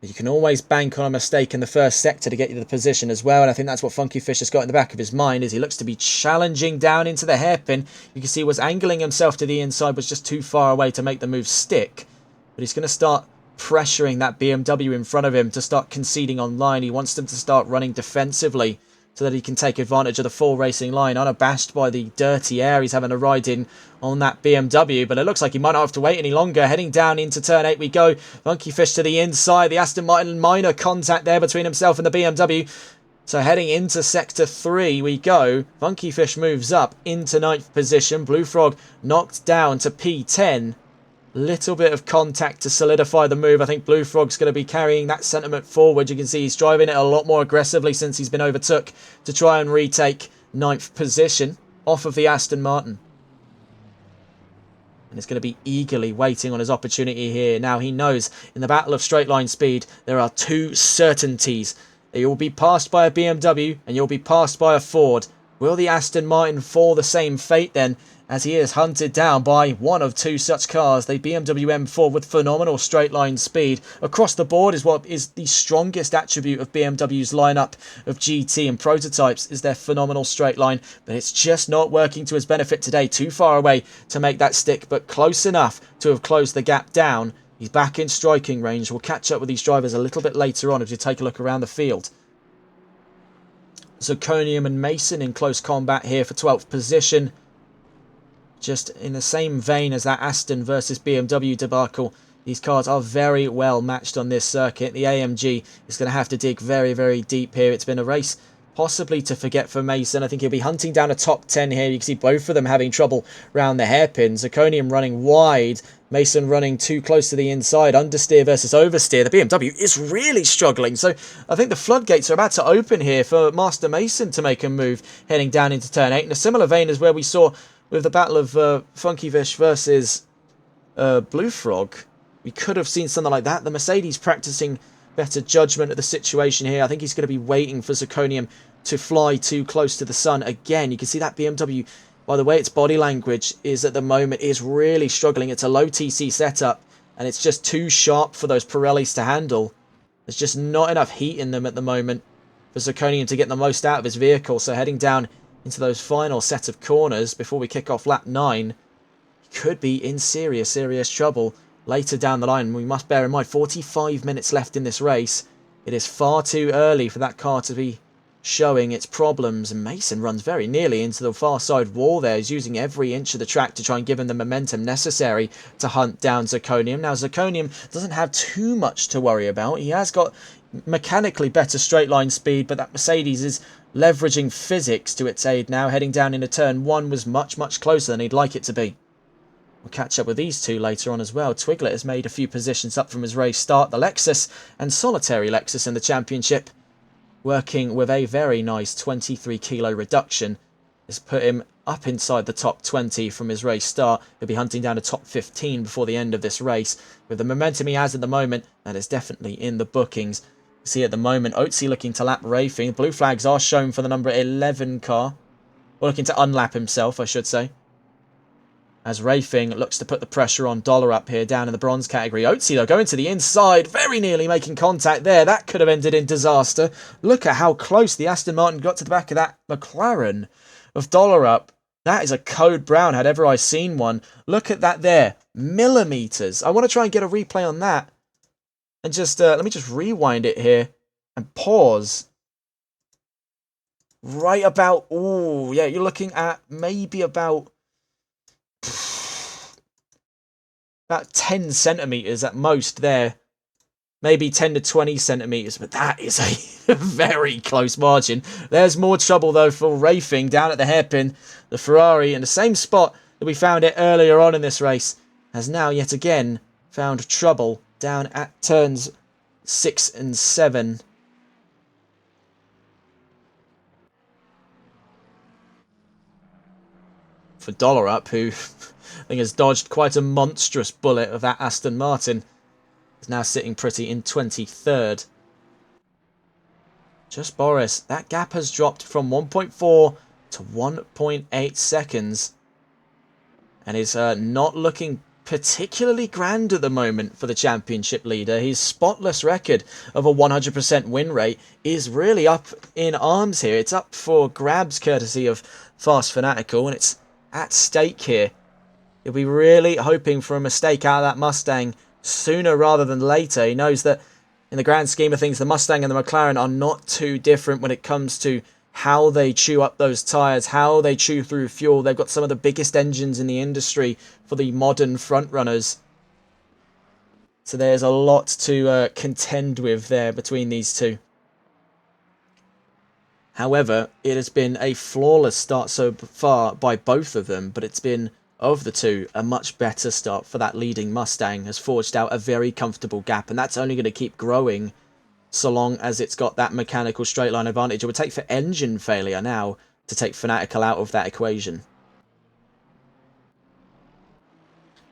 But you can always bank on a mistake in the first sector to get you to the position as well. And I think that's what Funky Fish has got in the back of his mind as he looks to be challenging down into the hairpin. You can see he was angling himself to the inside, was just too far away to make the move stick. But he's going to start pressuring that BMW in front of him to start conceding on line. He wants them to start running defensively so that he can take advantage of the full racing line, unabashed by the dirty air he's having to ride in on that BMW. But it looks like he might not have to wait any longer. Heading down into turn 8 we go. Funky Fish to the inside. The Aston Martin, minor contact there between himself and the BMW. So heading into sector 3 we go. Funky Fish moves up into 9th position. Blue Frog knocked down to P10. Little bit of contact to solidify the move. I think Blue Frog's going to be carrying that sentiment forward. You can see he's driving it a lot more aggressively since he's been overtook to try and retake 9th position off of the Aston Martin. And he's going to be eagerly waiting on his opportunity here. Now he knows in the battle of straight line speed there are 2 certainties. You'll be passed by a BMW and you'll be passed by a Ford. Will the Aston Martin fall the same fate then, as he is hunted down by one of 2 such cars? The BMW M4 with phenomenal straight line speed across the board is what is the strongest attribute of BMW's lineup of GT and prototypes, is their phenomenal straight line. But it's just not working to his benefit today. Too far away to make that stick, but close enough to have closed the gap down. He's back in striking range. We'll catch up with these drivers a little bit later on as we take a look around the field. Zirconium and Mason in close combat here for 12th position. Just in the same vein as that Aston versus BMW debacle, these cars are very well matched on this circuit. The AMG is going to have to dig very, very deep here. It's been a race possibly to forget for Mason. I think he'll be hunting down a top 10 here. You can see both of them having trouble round the hairpins. Zirconium running wide, Mason running too close to the inside. Understeer versus oversteer. The BMW is really struggling. So I think the floodgates are about to open here for Master Mason to make a move heading down into turn 8. In a similar vein as where we saw with the battle of Funky Fish versus Blue Frog, we could have seen something like that. The Mercedes practicing better judgment of the situation here. I think he's going to be waiting for Zirconium to fly too close to the sun again. You can see that BMW, by the way its body language is at the moment, is really struggling. It's a low TC setup and it's just too sharp for those Pirellis to handle. There's just not enough heat in them at the moment for Zirconium to get the most out of his vehicle. So heading down into those final set of corners before we kick off lap 9, he could be in serious trouble later down the line. We must bear in mind 45 minutes left in this race. It is far too early for that car to be showing its problems, and Mason runs very nearly into the far side wall there. He's using every inch of the track to try and give him the momentum necessary to hunt down Zirconium. Now Zirconium doesn't have too much to worry about. He has got mechanically better straight line speed, but that Mercedes is leveraging physics to its aid now. Heading down into turn 1 was much closer than he'd like it to be. We'll catch up with these two later on as well. Twiglet has made a few positions up from his race start. The Lexus and solitary Lexus in the championship, working with a very nice 23 kilo reduction, has put him up inside the top 20 from his race start. He'll be hunting down to top 15 before the end of this race. With the momentum he has at the moment, that is definitely in the bookings. See at the moment, Oatsy looking to lap Rafing. Blue flags are shown for the number 11 car. Or looking to unlap himself, I should say. As Rafing looks to put the pressure on Dollar Up here down in the bronze category. Oatsy, though, going to the inside, very nearly making contact there. That could have ended in disaster. Look at how close the Aston Martin got to the back of that McLaren of Dollar Up. That is a code brown, had ever I seen one. Look at that there. Millimeters. I want to try and get a replay on that. And just, let me just rewind it here. And pause. Right about, ooh, yeah, you're looking at maybe about 10 centimeters at most there. Maybe 10 to 20 centimeters, but that is a very close margin. There's more trouble, though, for Racing down at the hairpin. The Ferrari in the same spot that we found it earlier on in this race has now yet again found trouble down at turns 6 and 7. For Dollar Up, who I think has dodged quite a monstrous bullet of that Aston Martin, is now sitting pretty in 23rd. Just Boris, that gap has dropped from 1.4 to 1.8 seconds and is not looking particularly grand at the moment for the championship leader. His spotless record of a 100% win rate is really up in arms here. It's up for grabs courtesy of Fast Fanatical, and it's at stake here. He'll be really hoping for a mistake out of that Mustang sooner rather than later. He knows that in the grand scheme of things, the Mustang and the McLaren are not too different when it comes to how they chew up those tyres, how they chew through fuel. They've got some of the biggest engines in the industry for the modern front runners. So there's a lot to contend with there between these two. However, it has been a flawless start so far by both of them, but it's been, of the two, a much better start for that leading Mustang. Has forged out a very comfortable gap, and that's only going to keep growing so long as it's got that mechanical straight line advantage. It would take for engine failure now to take Fanatical out of that equation.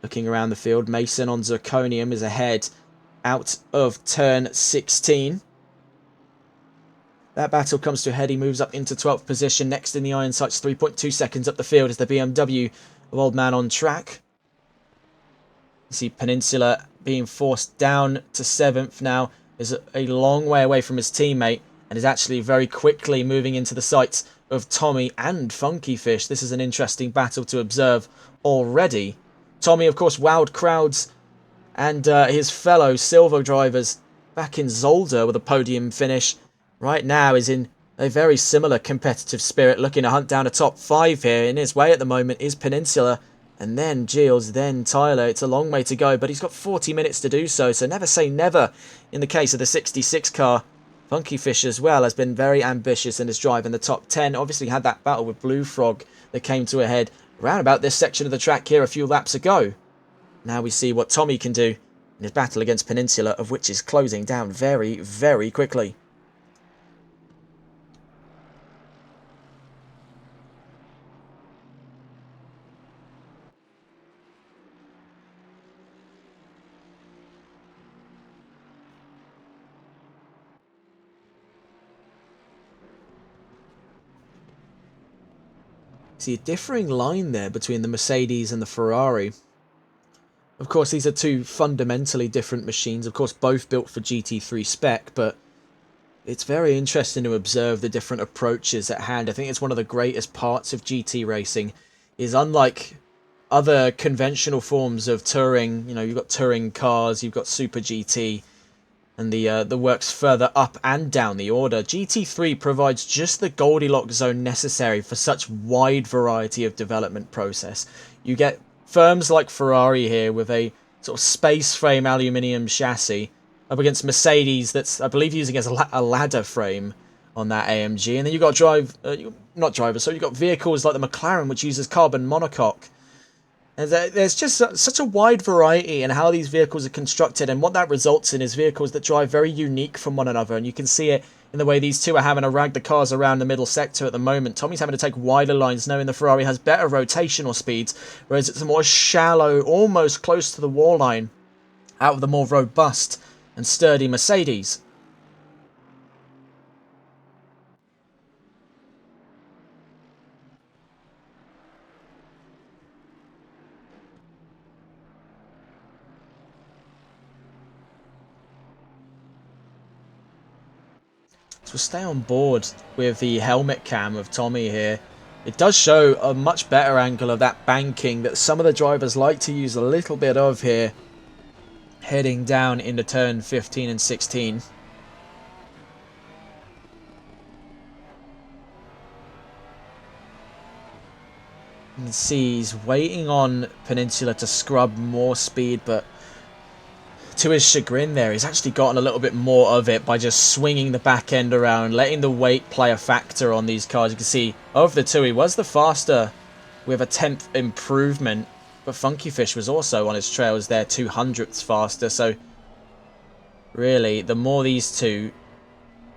Looking around the field, Mason on Zirconium is ahead out of turn 16. That battle comes to a head. He moves up into 12th position. Next in the iron sights, 3.2 seconds up the field is the BMW of Old Man on Track. You see Peninsula being forced down to 7th now. Is a long way away from his teammate and is actually very quickly moving into the sights of Tommy and Funky Fish. This is an interesting battle to observe already. Tommy, of course, wowed crowds and his fellow silver drivers back in Zolder with a podium finish. Right now is in a very similar competitive spirit, looking to hunt down a top 5 here. In his way at the moment is Peninsula, and then Gilles, then Tyler. It's a long way to go, but he's got 40 minutes to do so, so never say never in the case of the 66 car. Funky Fish as well has been very ambitious in his drive in the top 10. Obviously had that battle with Blue Frog that came to a head around about this section of the track here a few laps ago. Now we see what Tommy can do in his battle against Peninsula, of which is closing down very, very quickly. See a differing line there between the Mercedes and the Ferrari. Of course, these are two fundamentally different machines. Of course, both built for GT3 spec, but it's very interesting to observe the different approaches at hand. I think it's one of the greatest parts of GT racing, is unlike other conventional forms of touring, you know, you've got touring cars, you've got Super GT, and the works further up and down the order. GT3 provides just the Goldilocks zone necessary for such wide variety of development process. You get firms like Ferrari here with a sort of space frame aluminium chassis up against Mercedes that's, I believe, using as a ladder frame on that AMG. And then you've got you've got vehicles like the McLaren, which uses carbon monocoque. And there's just such a wide variety in how these vehicles are constructed, and what that results in is vehicles that drive very unique from one another. And you can see it in the way these two are having to rag the cars around the middle sector at the moment. Tommy's having to take wider lines, knowing the Ferrari has better rotational speeds, whereas it's a more shallow, almost close to the wall line, out of the more robust and sturdy Mercedes. So we'll stay on board with the helmet cam of Tommy here. It does show a much better angle of that banking that some of the drivers like to use a little bit of here, heading down into turn 15 and 16. You can see he's waiting on Peninsula to scrub more speed, but to his chagrin there, he's actually gotten a little bit more of it by just swinging the back end around, letting the weight play a factor on these cars. You can see, of the two, he was the faster with a 10th improvement, but Funky Fish was also on his trails there, 200ths faster. So really, the more these two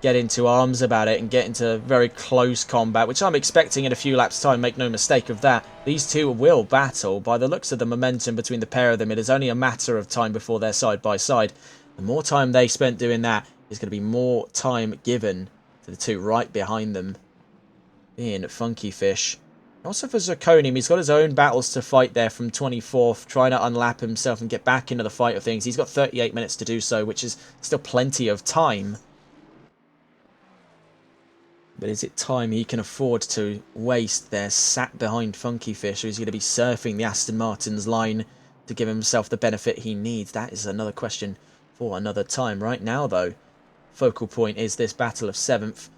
get into arms about it and get into very close combat, which I'm expecting in a few laps' time, make no mistake of that, these two will battle. By the looks of the momentum between the pair of them, it is only a matter of time before they're side by side. The more time they spent doing that is going to be more time given to the two right behind them, being Funky Fish. Also for Zirconium, he's got his own battles to fight there from 24th, trying to unlap himself and get back into the fight of things. He's got 38 minutes to do so, which is still plenty of time. But is it time he can afford to waste there, sat behind Funky Fish, or is he going to be surfing the Aston Martin's line to give himself the benefit he needs? That is another question for another time. Right now, though, focal point is this battle of 7th.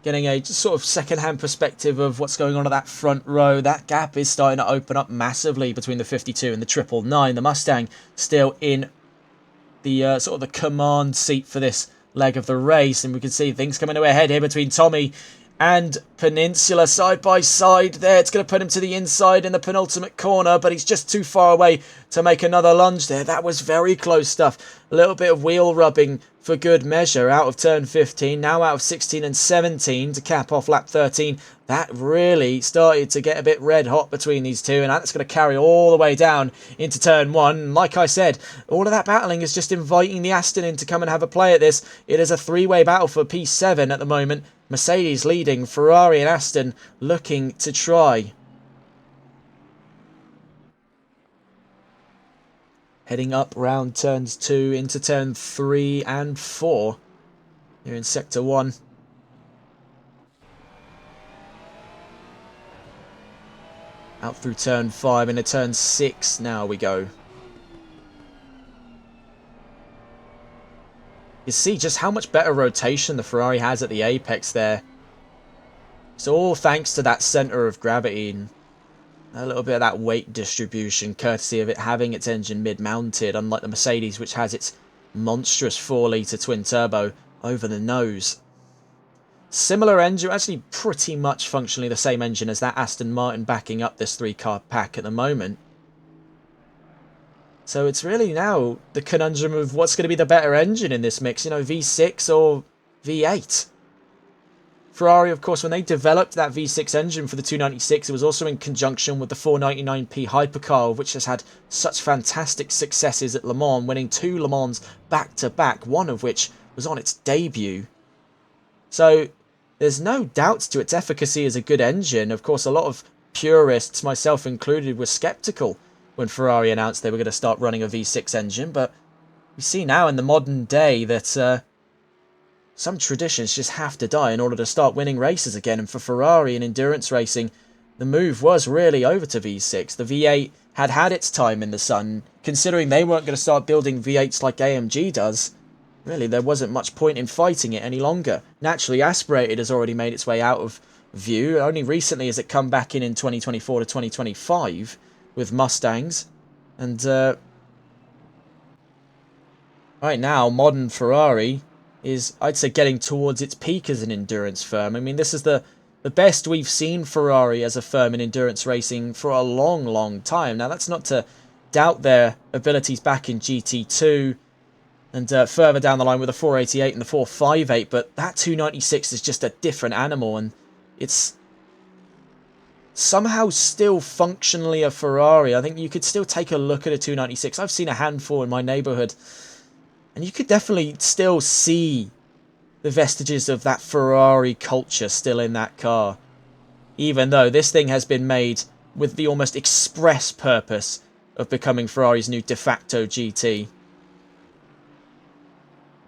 Getting a sort of second-hand perspective of what's going on at that front row. That gap is starting to open up massively between the 52 and the 999. The Mustang still in the sort of the command seat for this leg of the race, and we can see things coming to a head here between Tommy and Peninsula side by side there. It's going to put him to the inside in the penultimate corner, but he's just too far away to make another lunge there. That was very close stuff. A little bit of wheel rubbing for good measure out of turn 15, now out of 16 and 17 to cap off lap 13. That really started to get a bit red hot between these two, and that's going to carry all the way down into turn 1. Like I said, all of that battling is just inviting the Aston in to come and have a play at this. It is a three-way battle for P7 at the moment. Mercedes leading, Ferrari and Aston looking to try. Heading up round turns 2 into turn 3 and 4 here in sector 1. Out through turn 5 into turn 6 now we go. You see just how much better rotation the Ferrari has at the apex there. It's all thanks to that centre of gravity and a little bit of that weight distribution, courtesy of it having its engine mid-mounted, unlike the Mercedes, which has its monstrous 4-litre twin-turbo over the nose. Similar engine, actually pretty much functionally the same engine as that Aston Martin backing up this 3-car pack at the moment. So it's really now the conundrum of what's going to be the better engine in this mix, you know, V6 or V8. Ferrari, of course, when they developed that V6 engine for the 296, it was also in conjunction with the 499p hypercar, which has had such fantastic successes at Le Mans, winning 2 Le Mans back-to-back, one of which was on its debut. So there's no doubts to its efficacy as a good engine. Of course, a lot of purists, myself included, were sceptical when Ferrari announced they were going to start running a V6 engine, but we see now in the modern day that some traditions just have to die in order to start winning races again, and for Ferrari in endurance racing, the move was really over to V6. The V8 had had its time in the sun. Considering they weren't going to start building V8s like AMG does, really there wasn't much point in fighting it any longer. Naturally, aspirated has already made its way out of view. Only recently has it come back in 2024 to 2025 with Mustangs. And right now, modern Ferrari is, I'd say, getting towards its peak as an endurance firm. I mean, this is the best we've seen Ferrari as a firm in endurance racing for a long, long time. Now, that's not to doubt their abilities back in GT2 and further down the line with the 488 and the 458, but that 296 is just a different animal, and it's somehow still functionally a Ferrari. I think you could still take a look at a 296. I've seen a handful in my neighbourhood, and you could definitely still see the vestiges of that Ferrari culture still in that car. Even though this thing has been made with the almost express purpose of becoming Ferrari's new de facto GT.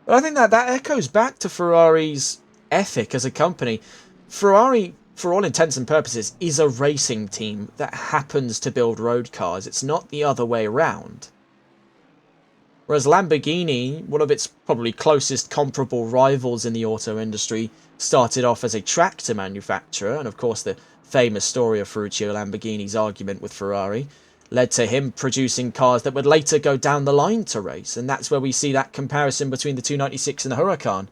But I think that echoes back to Ferrari's ethic as a company. Ferrari for all intents and purposes, is a racing team that happens to build road cars. It's not the other way around. Whereas Lamborghini, one of its probably closest comparable rivals in the auto industry, started off as a tractor manufacturer, and of course the famous story of Ferruccio Lamborghini's argument with Ferrari led to him producing cars that would later go down the line to race, and that's where we see that comparison between the 296 and the Huracan.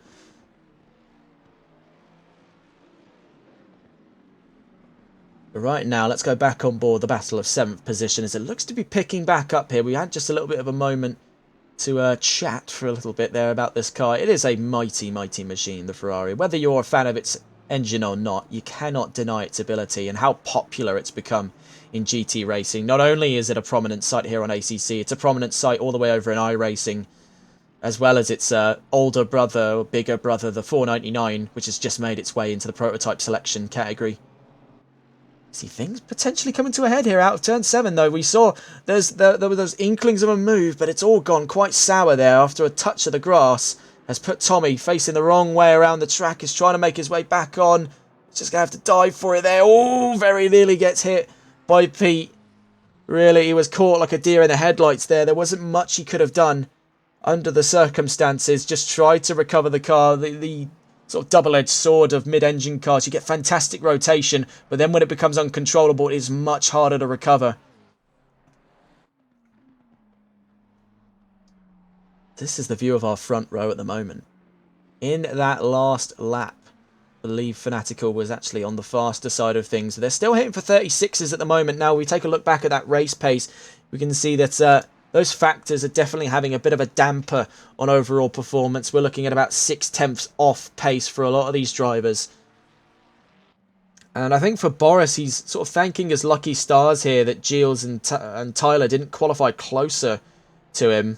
But right now, let's go back on board the battle of 7th position, as it looks to be picking back up here. We had just a little bit of a moment to chat for a little bit there about this car. It is a mighty, mighty machine, the Ferrari. Whether you're a fan of its engine or not, you cannot deny its ability and how popular it's become in GT racing. Not only is it a prominent site here on ACC, it's a prominent site all the way over in iRacing, as well as its older brother, or bigger brother, the 499, which has just made its way into the prototype selection category. See things potentially coming to a head here out of turn 7, though. We saw there were those inklings of a move, but it's all gone quite sour there after a touch of the grass has put Tommy facing the wrong way around the track. He's trying to make his way back on. He's just going to have to dive for it there. Oh, very nearly gets hit by Pete. Really, he was caught like a deer in the headlights there. There wasn't much he could have done under the circumstances. Just tried to recover the car. The sort of double-edged sword of mid-engine cars. You get fantastic rotation, but then when it becomes uncontrollable, it is much harder to recover. This is the view of our front row at the moment. In that last lap, I believe Fanatical was actually on the faster side of things. They're still hitting for 36s at the moment. Now, we take a look back at that race pace. We can see that those factors are definitely having a bit of a damper on overall performance. We're looking at about 6/10 off pace for a lot of these drivers. And I think for Boris, he's sort of thanking his lucky stars here that Gilles and Tyler didn't qualify closer to him.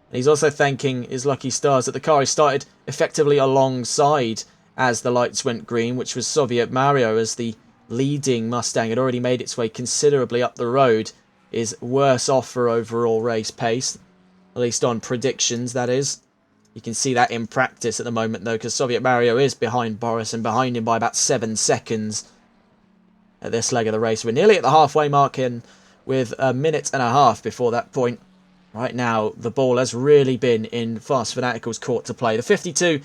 And he's also thanking his lucky stars that the car he started effectively alongside as the lights went green, which was Soviet Mario, as the leading Mustang had already made its way considerably up the road, is worse off for overall race pace, at least on predictions, that is. You can see that in practice at the moment, though, because Soviet Mario is behind Boris and behind him by about 7 seconds at this leg of the race. We're nearly at the halfway mark in with a minute and a half before that point. Right now, the ball has really been in Fast Fanatical's court to play. The 52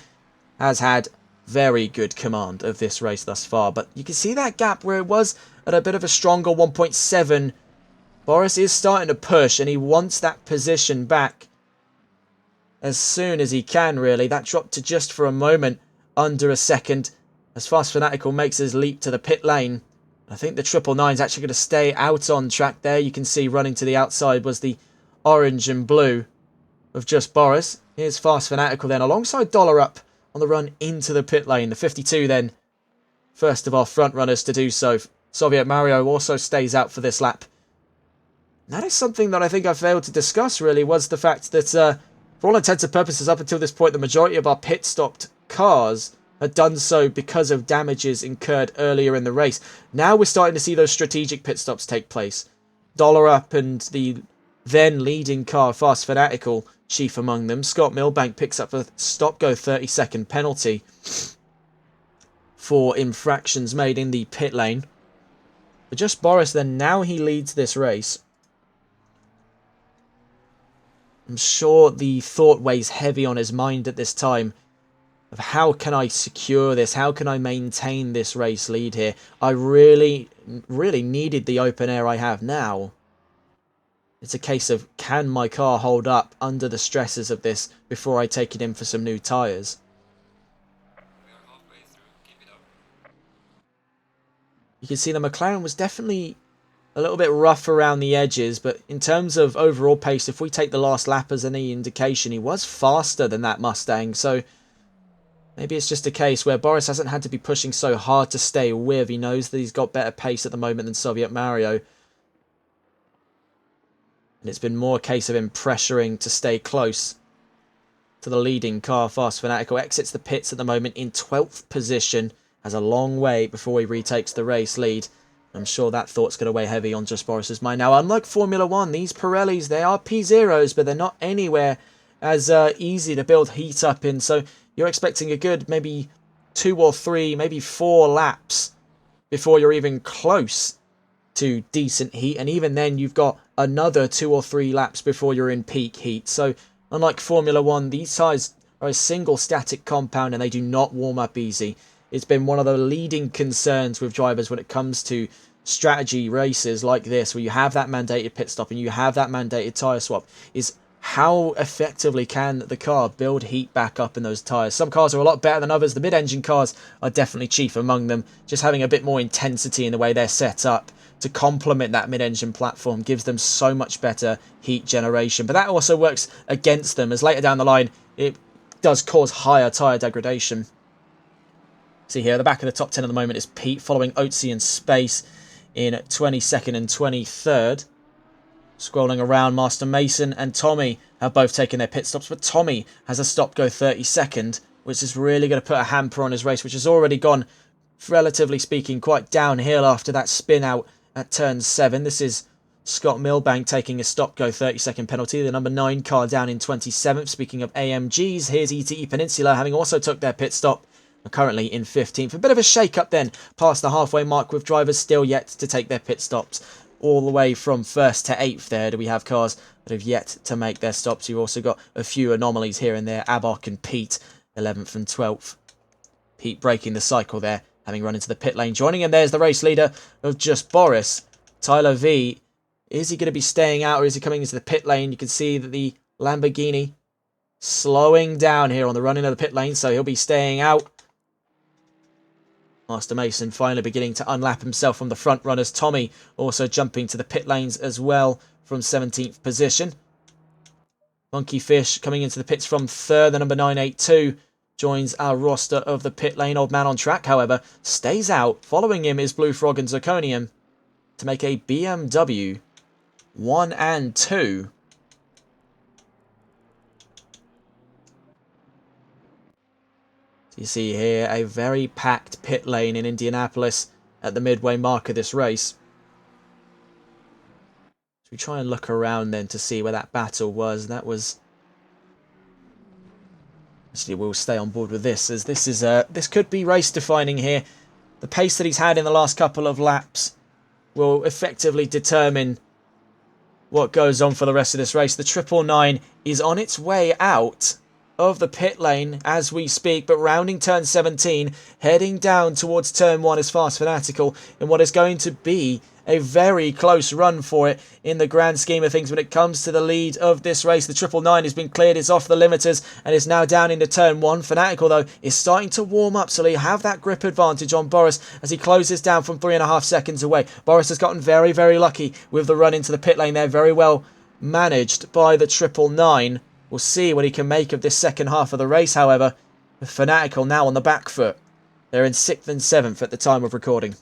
has had very good command of this race thus far, but you can see that gap where it was at a bit of a stronger 1.7. Boris is starting to push, and he wants that position back as soon as he can, really. That dropped to just for a moment under a second as Fast Fanatical makes his leap to the pit lane. I think the 999 is actually going to stay out on track there. You can see running to the outside was the orange and blue of just Boris. Here's Fast Fanatical then, alongside Dollar Up on the run into the pit lane. The 52 then, first of our front runners to do so. Soviet Mario also stays out for this lap. That is something that I think I failed to discuss, really, was the fact that, for all intents and purposes, up until this point, the majority of our pit-stopped cars had done so because of damages incurred earlier in the race. Now we're starting to see those strategic pit stops take place. Dollar Up and the then leading car, Fast Fanatical, chief among them. Scott Milbank picks up a stop-go 30-second penalty for infractions made in the pit lane. But just Boris then, now he leads this race. I'm sure the thought weighs heavy on his mind at this time of how can I secure this? How can I maintain this race lead here? I really, really needed the open air I have now. It's a case of, can my car hold up under the stresses of this before I take it in for some new tyres? You can see the McLaren was definitely a little bit rough around the edges, but in terms of overall pace, if we take the last lap as any indication, he was faster than that Mustang. So maybe it's just a case where Boris hasn't had to be pushing so hard to stay with. He knows that he's got better pace at the moment than Soviet Mario. And it's been more a case of him pressuring to stay close to the leading car. Fast Fanatical exits the pits at the moment in 12th position. Has a long way before he retakes the race lead. I'm sure that thought's going to weigh heavy on just Boris's mind. Now, unlike Formula 1, these Pirellis, they are P0s, but they're not anywhere as easy to build heat up in. So you're expecting a good maybe 2 or 3, maybe 4 laps before you're even close to decent heat, and even then you've got another 2 or 3 laps before you're in peak heat. So unlike Formula 1, these tyres are a single static compound and they do not warm up easy. It's been one of the leading concerns with drivers when it comes to strategy races like this, where you have that mandated pit stop and you have that mandated tyre swap, is how effectively can the car build heat back up in those tyres. Some cars are a lot better than others. The mid-engine cars are definitely chief among them. Just having a bit more intensity in the way they're set up to complement that mid-engine platform gives them so much better heat generation. But that also works against them, as later down the line it does cause higher tyre degradation. See here, the back of the top 10 at the moment is Pete, following Oatsy and Space in 22nd and 23rd. Scrolling around, Master Mason and Tommy have both taken their pit stops, but Tommy has a stop-go 32nd, which is really going to put a hamper on his race, which has already gone, relatively speaking, quite downhill after that spin out at turn 7. This is Scott Milbank taking a stop-go 30-second penalty. The number 9 car down in 27th. Speaking of AMGs, here's ETE Peninsula having also took their pit stop, currently in 15th. A bit of a shake-up then past the halfway mark, with drivers still yet to take their pit stops. All the way from 1st to 8th there do we have cars that have yet to make their stops. You've also got a few anomalies here and there. Abok and Pete, 11th and 12th. Pete breaking the cycle there, having run into the pit lane. Joining him there's the race leader of Just Boris, Tyler V. Is he going to be staying out or is he coming into the pit lane? You can see that the Lamborghini slowing down here on the run into the pit lane, so he'll be staying out. Master Mason finally beginning to unlap himself from the front runners. Tommy also jumping to the pit lanes as well from 17th position. Monkey Fish coming into the pits from 3rd. The number 982 joins our roster of the pit lane. Old Man on Track, however, stays out. Following him is Blue Frog and Zirconium to make a BMW 1 and 2. So you see here a very packed pit lane in Indianapolis at the midway mark of this race. So we try and look around then to see where that battle was. That was... Actually, we'll stay on board with this, as this is this could be race defining here. The pace that he's had in the last couple of laps will effectively determine what goes on for the rest of this race. The 999 is on its way out of the pit lane as we speak, but rounding turn 17, heading down towards turn 1 is Fast Fanatical in what is going to be a very close run for it in the grand scheme of things when it comes to the lead of this race. The 999 has been cleared, it's off the limiters and is now down into turn 1. Fanatical though is starting to warm up, so he'll have that grip advantage on Boris as he closes down from 3.5 seconds away. Boris has gotten very, very lucky with the run into the pit lane there, very well managed by the 999. We'll see what he can make of this second half of the race, however, with Fanatical now on the back foot. They're in 6th and 7th at the time of recording.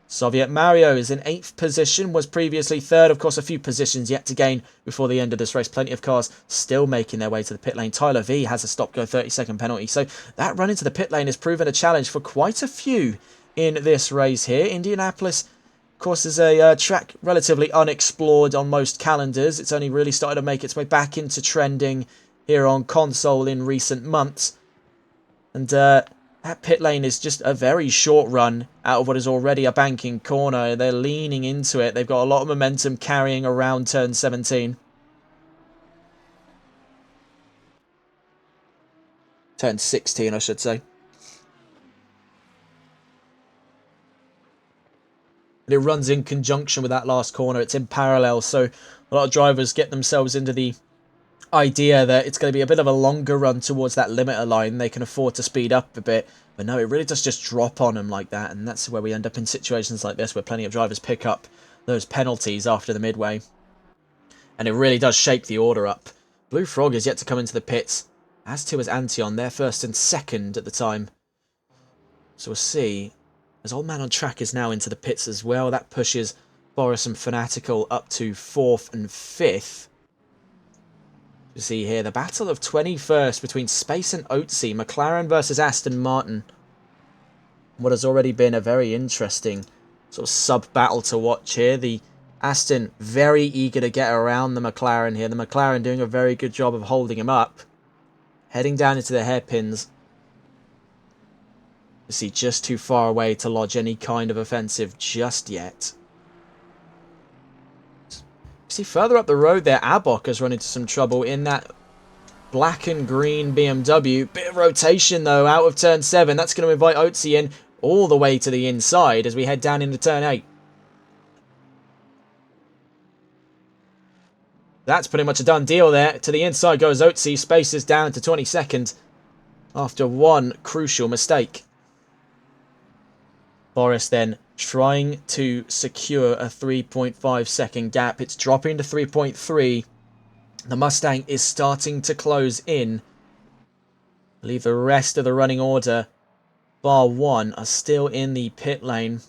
Soviet Mario is in 8th position, was previously 3rd. Of course, a few positions yet to gain before the end of this race. Plenty of cars still making their way to the pit lane. Tyler V has a stop-go 30-second penalty. So that run into the pit lane has proven a challenge for quite a few in this race here. Indianapolis, of course, is a track relatively unexplored on most calendars. It's only really started to make its way back into trending here on console in recent months. And that pit lane is just a very short run out of what is already a banking corner. They're leaning into it. They've got a lot of momentum carrying around turn 17. Turn 16, I should say. It runs in conjunction with that last corner. It's in parallel, so a lot of drivers get themselves into the idea that it's going to be a bit of a longer run towards that limiter line. They can afford to speed up a bit, but no, it really does just drop on them like that, and that's where we end up in situations like this where plenty of drivers pick up those penalties after the midway, and it really does shake the order up. Blue Frog is yet to come into the pits, as too is Antion. They're 1st and 2nd at the time, so we'll see. As Old Man on Track is now into the pits as well. That pushes Boris and Fanatical up to 4th and 5th. You see here the battle of 21st between Space and Oatsy. McLaren versus Aston Martin. What has already been a very interesting sort of sub-battle to watch here. The Aston very eager to get around the McLaren here. The McLaren doing a very good job of holding him up. Heading down into the hairpins. See, just too far away to lodge any kind of offensive just yet. See, further up the road there, Abok has run into some trouble in that black and green BMW. Bit of rotation, though, out of turn 7. That's going to invite Otzi in all the way to the inside as we head down into turn 8. That's pretty much a done deal there. To the inside goes Otzi. Space is down to 22nd after one crucial mistake. Boris then trying to secure a 3.5 second gap. It's dropping to 3.3. The Mustang is starting to close in. I believe the rest of the running order, bar one, are still in the pit lane.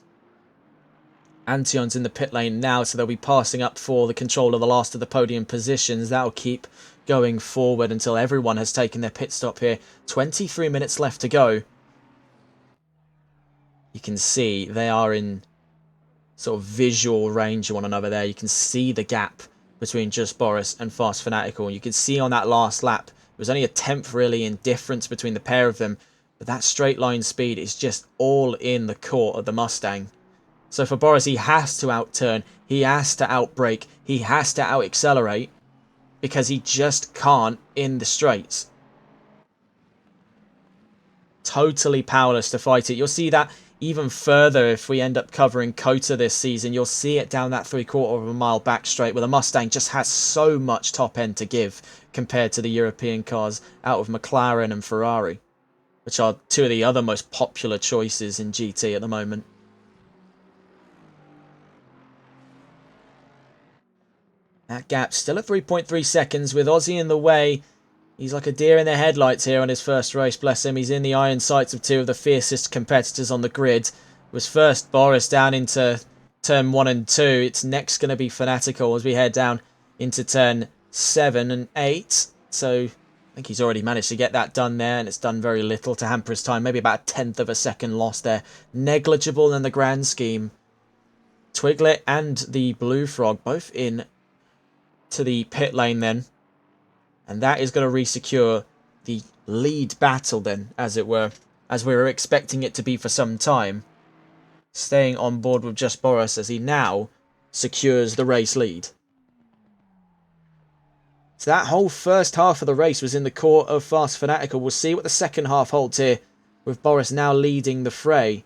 Antion's in the pit lane now, so they'll be passing up for the control of the last of the podium positions. That'll keep going forward until everyone has taken their pit stop here. 23 minutes left to go. You can see they are in sort of visual range of one another there. You can see the gap between Just Boris and Fast Fanatical. You can see on that last lap, it was only a tenth really in difference between the pair of them. But that straight line speed is just all in the court of the Mustang. So for Boris, he has to outturn, he has to outbrake, he has to out-accelerate, because he just can't in the straights. Totally powerless to fight it. You'll see that even further if we end up covering COTA this season. You'll see it down that 3/4 of a mile back straight where the Mustang just has so much top end to give compared to the European cars out of McLaren and Ferrari, which are two of the other most popular choices in GT at the moment. That gap still at 3.3 seconds with Aussie in the way. He's like a deer in the headlights here on his first race, bless him. He's in the iron sights of two of the fiercest competitors on the grid. It was first Boris down into turn 1 and 2. It's next going to be Fanatical as we head down into turn 7 and 8. So I think he's already managed to get that done there, and it's done very little to hamper his time. Maybe about a tenth of a second loss there. Negligible in the grand scheme. Twiglet and the Blue Frog both in to the pit lane then. And that is going to re-secure the lead battle then, as it were, as we were expecting it to be for some time. Staying on board with Just Boris as he now secures the race lead. So that whole first half of the race was in the court of Fast Fanatical. We'll see what the second half holds here, with Boris now leading the fray.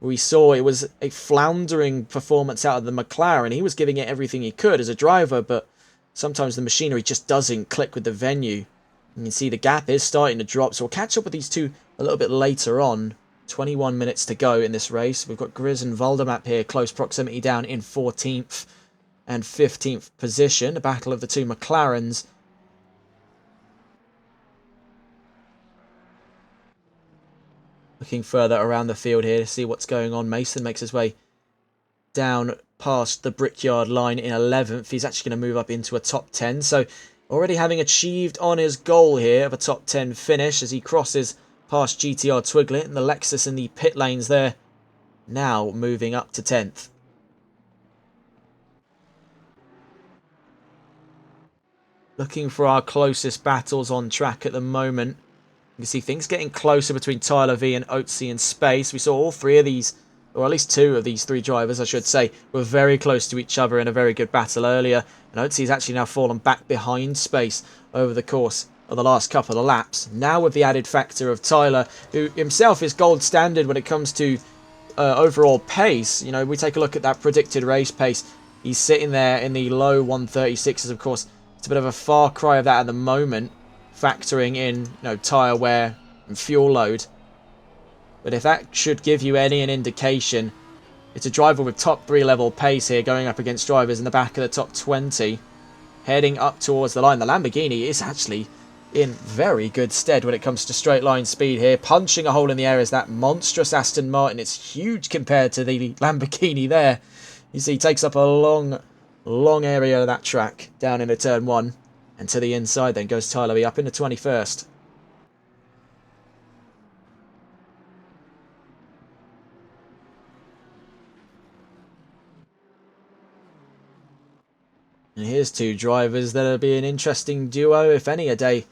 We saw it was a floundering performance out of the McLaren. He was giving it everything he could as a driver, but sometimes the machinery just doesn't click with the venue. You can see the gap is starting to drop, so we'll catch up with these two a little bit later on. 21 minutes to go in this race. We've got Grizz and Voldemap here, close proximity down in 14th and 15th position. A battle of the two McLarens. Looking further around the field here to see what's going on. Mason makes his way down past the Brickyard line in 11th. He's actually going to move up into a top 10. So already having achieved on his goal here of a top 10 finish as he crosses past GTR Twiglet and the Lexus in the pit lanes there. Now moving up to 10th. Looking for our closest battles on track at the moment. You can see things getting closer between Tyler V and Otzi in space. We saw all three of these, or at least two of these three drivers, I should say, were very close to each other in a very good battle earlier. And Otzi's actually now fallen back behind space over the course of the last couple of laps. Now with the added factor of Tyler, who himself is gold standard when it comes to overall pace. You know, we take a look at that predicted race pace. He's sitting there in the low 136s, of course. It's a bit of a far cry of that at the moment, factoring in, you know, tyre wear and fuel load. But if that should give you any an indication, it's a driver with top 3 level pace here going up against drivers in the back of the top 20. Heading up towards the line. The Lamborghini is actually in very good stead when it comes to straight line speed here. Punching a hole in the air is that monstrous Aston Martin. It's huge compared to the Lamborghini there. You see, he takes up a long area of that track down into turn 1. And to the inside then goes Tyler V up into 21st. And here's two drivers that'll be an interesting duo, if any, a day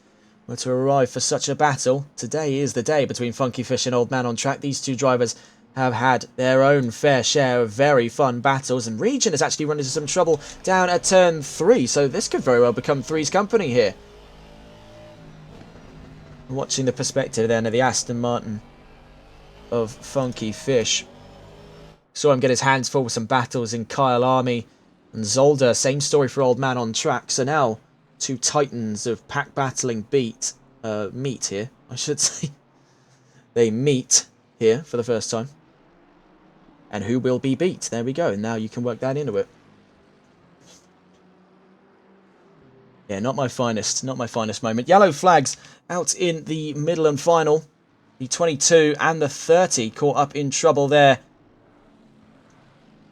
were to arrive for such a battle, today is the day between Funky Fish and Old Man on Track. These two drivers have had their own fair share of very fun battles, and Regent has actually run into some trouble down at turn 3, so this could very well become Three's company here. Watching the perspective then of the Aston Martin of Funky Fish. Saw him get his hands full with some battles in Kyle Army and Zolder. Same story for Old Man on Track. So now, two titans of pack battling meet here, I should say. They meet here for the first time. And who will be beat? There we go. Now you can work that into it. Yeah, not my finest moment. Yellow flags out in the middle and final. The 22 and the 30 caught up in trouble there.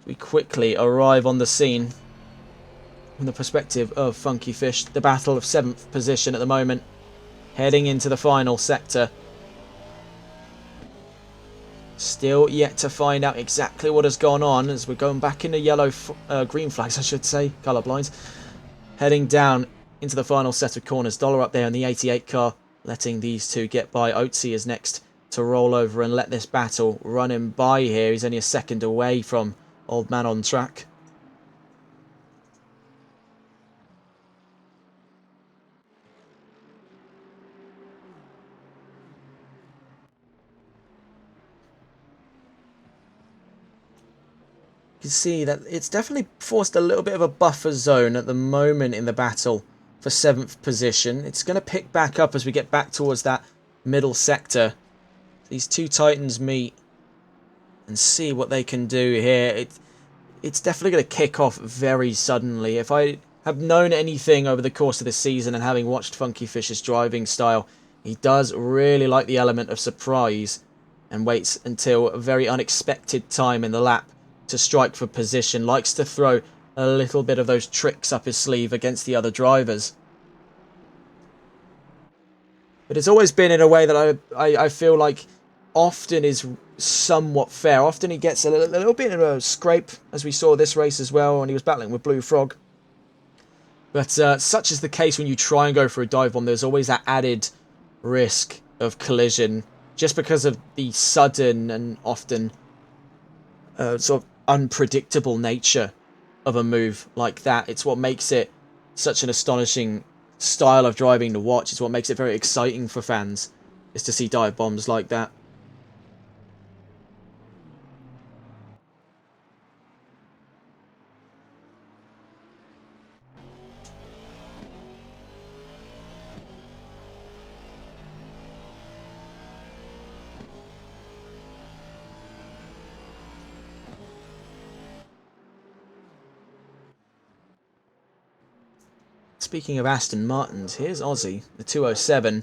We quickly arrive on the scene from the perspective of Funky Fish. The battle of 7th position at the moment. Heading into the final sector. Still yet to find out exactly what has gone on as we're going back into green flags, I should say, colour blinds. Heading down into the final set of corners. Dollar up there in the 88 car, letting these two get by. Oatsy is next to roll over and let this battle run him by here. He's only a second away from Old Man on Track. You can see that it's definitely forced a little bit of a buffer zone at the moment in the battle for 7th position. It's going to pick back up as we get back towards that middle sector. These two titans meet and see what they can do here. It's definitely going to kick off very suddenly. If I have known anything over the course of this season and having watched Funky Fish's driving style, he does really like the element of surprise and waits until a very unexpected time in the lap to strike for position. Likes to throw a little bit of those tricks up his sleeve against the other drivers. But it's always been in a way that I feel like often is somewhat fair. Often he gets a little bit of a scrape, as we saw this race as well when he was battling with Blue Frog. But such is the case when you try and go for a dive bomb. There's always that added risk of collision just because of the sudden and often sort of unpredictable nature of a move like that. It's what makes it such an astonishing style of driving to watch. It's what makes it very exciting for fans, is to see dive bombs like that. Speaking of Aston Martins, here's Aussie, the 207,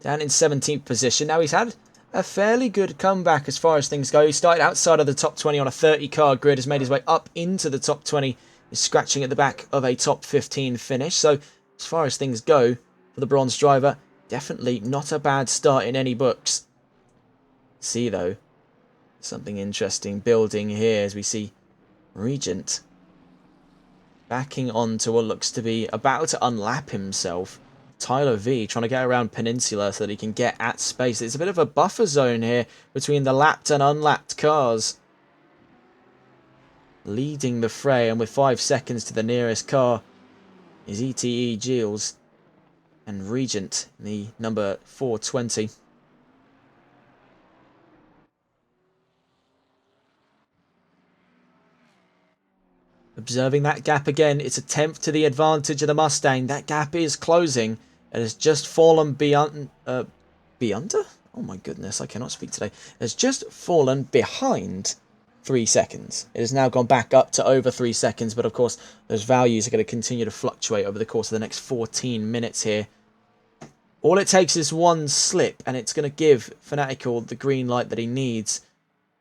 down in 17th position. Now he's had a fairly good comeback as far as things go. He started outside of the top 20 on a 30-car grid, has made his way up into the top 20, is scratching at the back of a top 15 finish. So as far as things go for the bronze driver, definitely not a bad start in any books. See though, something interesting building here as we see Regent backing on to what looks to be about to unlap himself. Tyler V trying to get around Peninsula so that he can get at space. It's a bit of a buffer zone here between the lapped and unlapped cars. Leading the fray, and with 5 seconds to the nearest car is ETE Gilles and Regent, the number 420. Observing that gap again, it's a 10th to the advantage of the Mustang. That gap is closing. It has just fallen beyond... Beyonder? Oh my goodness, I cannot speak today. It has just fallen behind 3 seconds. It has now gone back up to over 3 seconds, but of course those values are going to continue to fluctuate over the course of the next 14 minutes here. All it takes is one slip, and it's going to give Fanatical the green light that he needs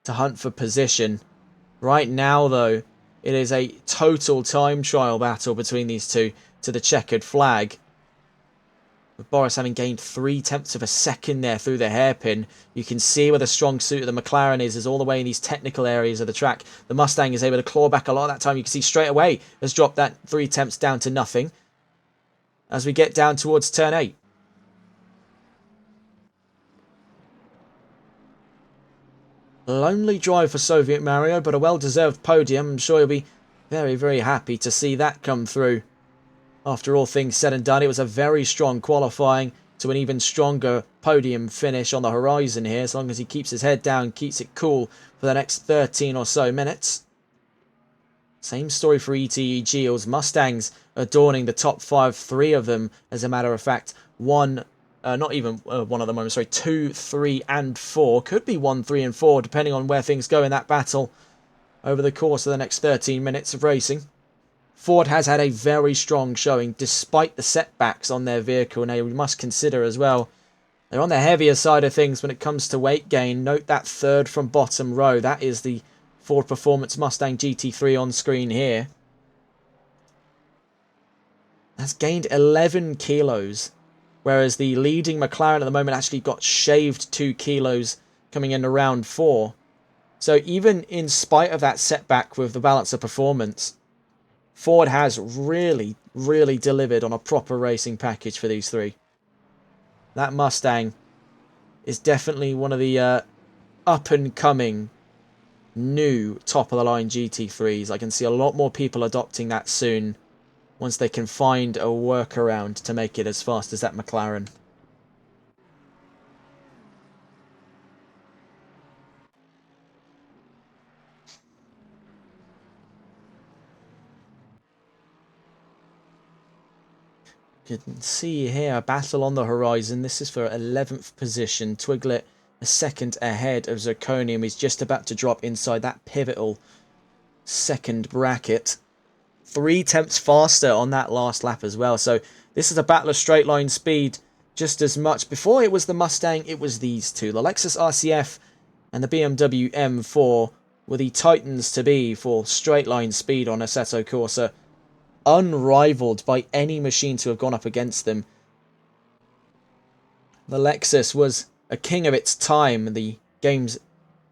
to hunt for position. Right now, though, it is a total time trial battle between these two to the checkered flag. With Boris having gained 0.3 of a second there through the hairpin. You can see where the strong suit of the McLaren is all the way in these technical areas of the track. The Mustang is able to claw back a lot of that time. You can see straight away has dropped that 0.3 down to nothing as we get down towards turn 8. Lonely drive for Soviet Mario, but a well-deserved podium. I'm sure you'll be very, very happy to see that come through. After all things said and done, it was a very strong qualifying to an even stronger podium finish on the horizon here, as long as he keeps his head down, keeps it cool for the next 13 or so minutes. Same story for ETEG. It was Mustangs adorning the top 5, 3 of them, as a matter of fact. Not even one of them, I'm sorry, 2, 3, and 4. Could be 1, 3, and 4, depending on where things go in that battle over the course of the next 13 minutes of racing. Ford has had a very strong showing, despite the setbacks on their vehicle. Now, we must consider as well, they're on the heavier side of things when it comes to weight gain. Note that third from bottom row. That is the Ford Performance Mustang GT3 on screen here. That's gained 11 kilos, whereas the leading McLaren at the moment actually got shaved 2 kilos coming into round 4. So even in spite of that setback with the balance of performance, Ford has really, really delivered on a proper racing package for these three. That Mustang is definitely one of the up-and-coming new top-of-the-line GT3s. I can see a lot more people adopting that soon once they can find a workaround to make it as fast as that McLaren. You can see here a battle on the horizon. This is for 11th position. Twiglet a second ahead of Zirconium. He's just about to drop inside that pivotal second bracket. 3/10 faster on that last lap as well. So this is a battle of straight line speed just as much. Before it was the Mustang, it was these two. The Lexus RCF and the BMW M4 were the titans to be for straight line speed on Assetto Corsa. Unrivaled by any machine to have gone up against them. The Lexus was a king of its time. The game's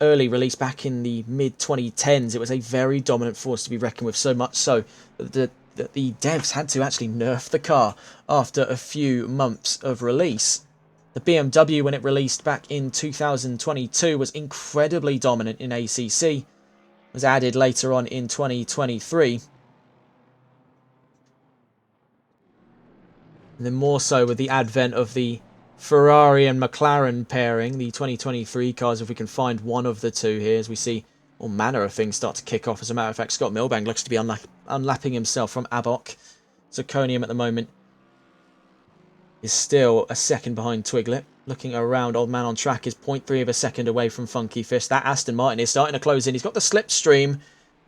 early release back in the mid-2010s, it was a very dominant force to be reckoned with, so much so that the devs had to actually nerf the car after a few months of release. The BMW, when it released back in 2022, was incredibly dominant in ACC. Was added later on in 2023. And then more so with the advent of the Ferrari and McLaren pairing, the 2023 cars, if we can find one of the two here, as we see all manner of things start to kick off. As a matter of fact, Scott Milbank looks to be unlapping himself from Abok. Zirconium at the moment is still a second behind Twiglet. Looking around, Old Man on Track is 0.3 of a second away from Funky Fist. That Aston Martin is starting to close in. He's got the slipstream.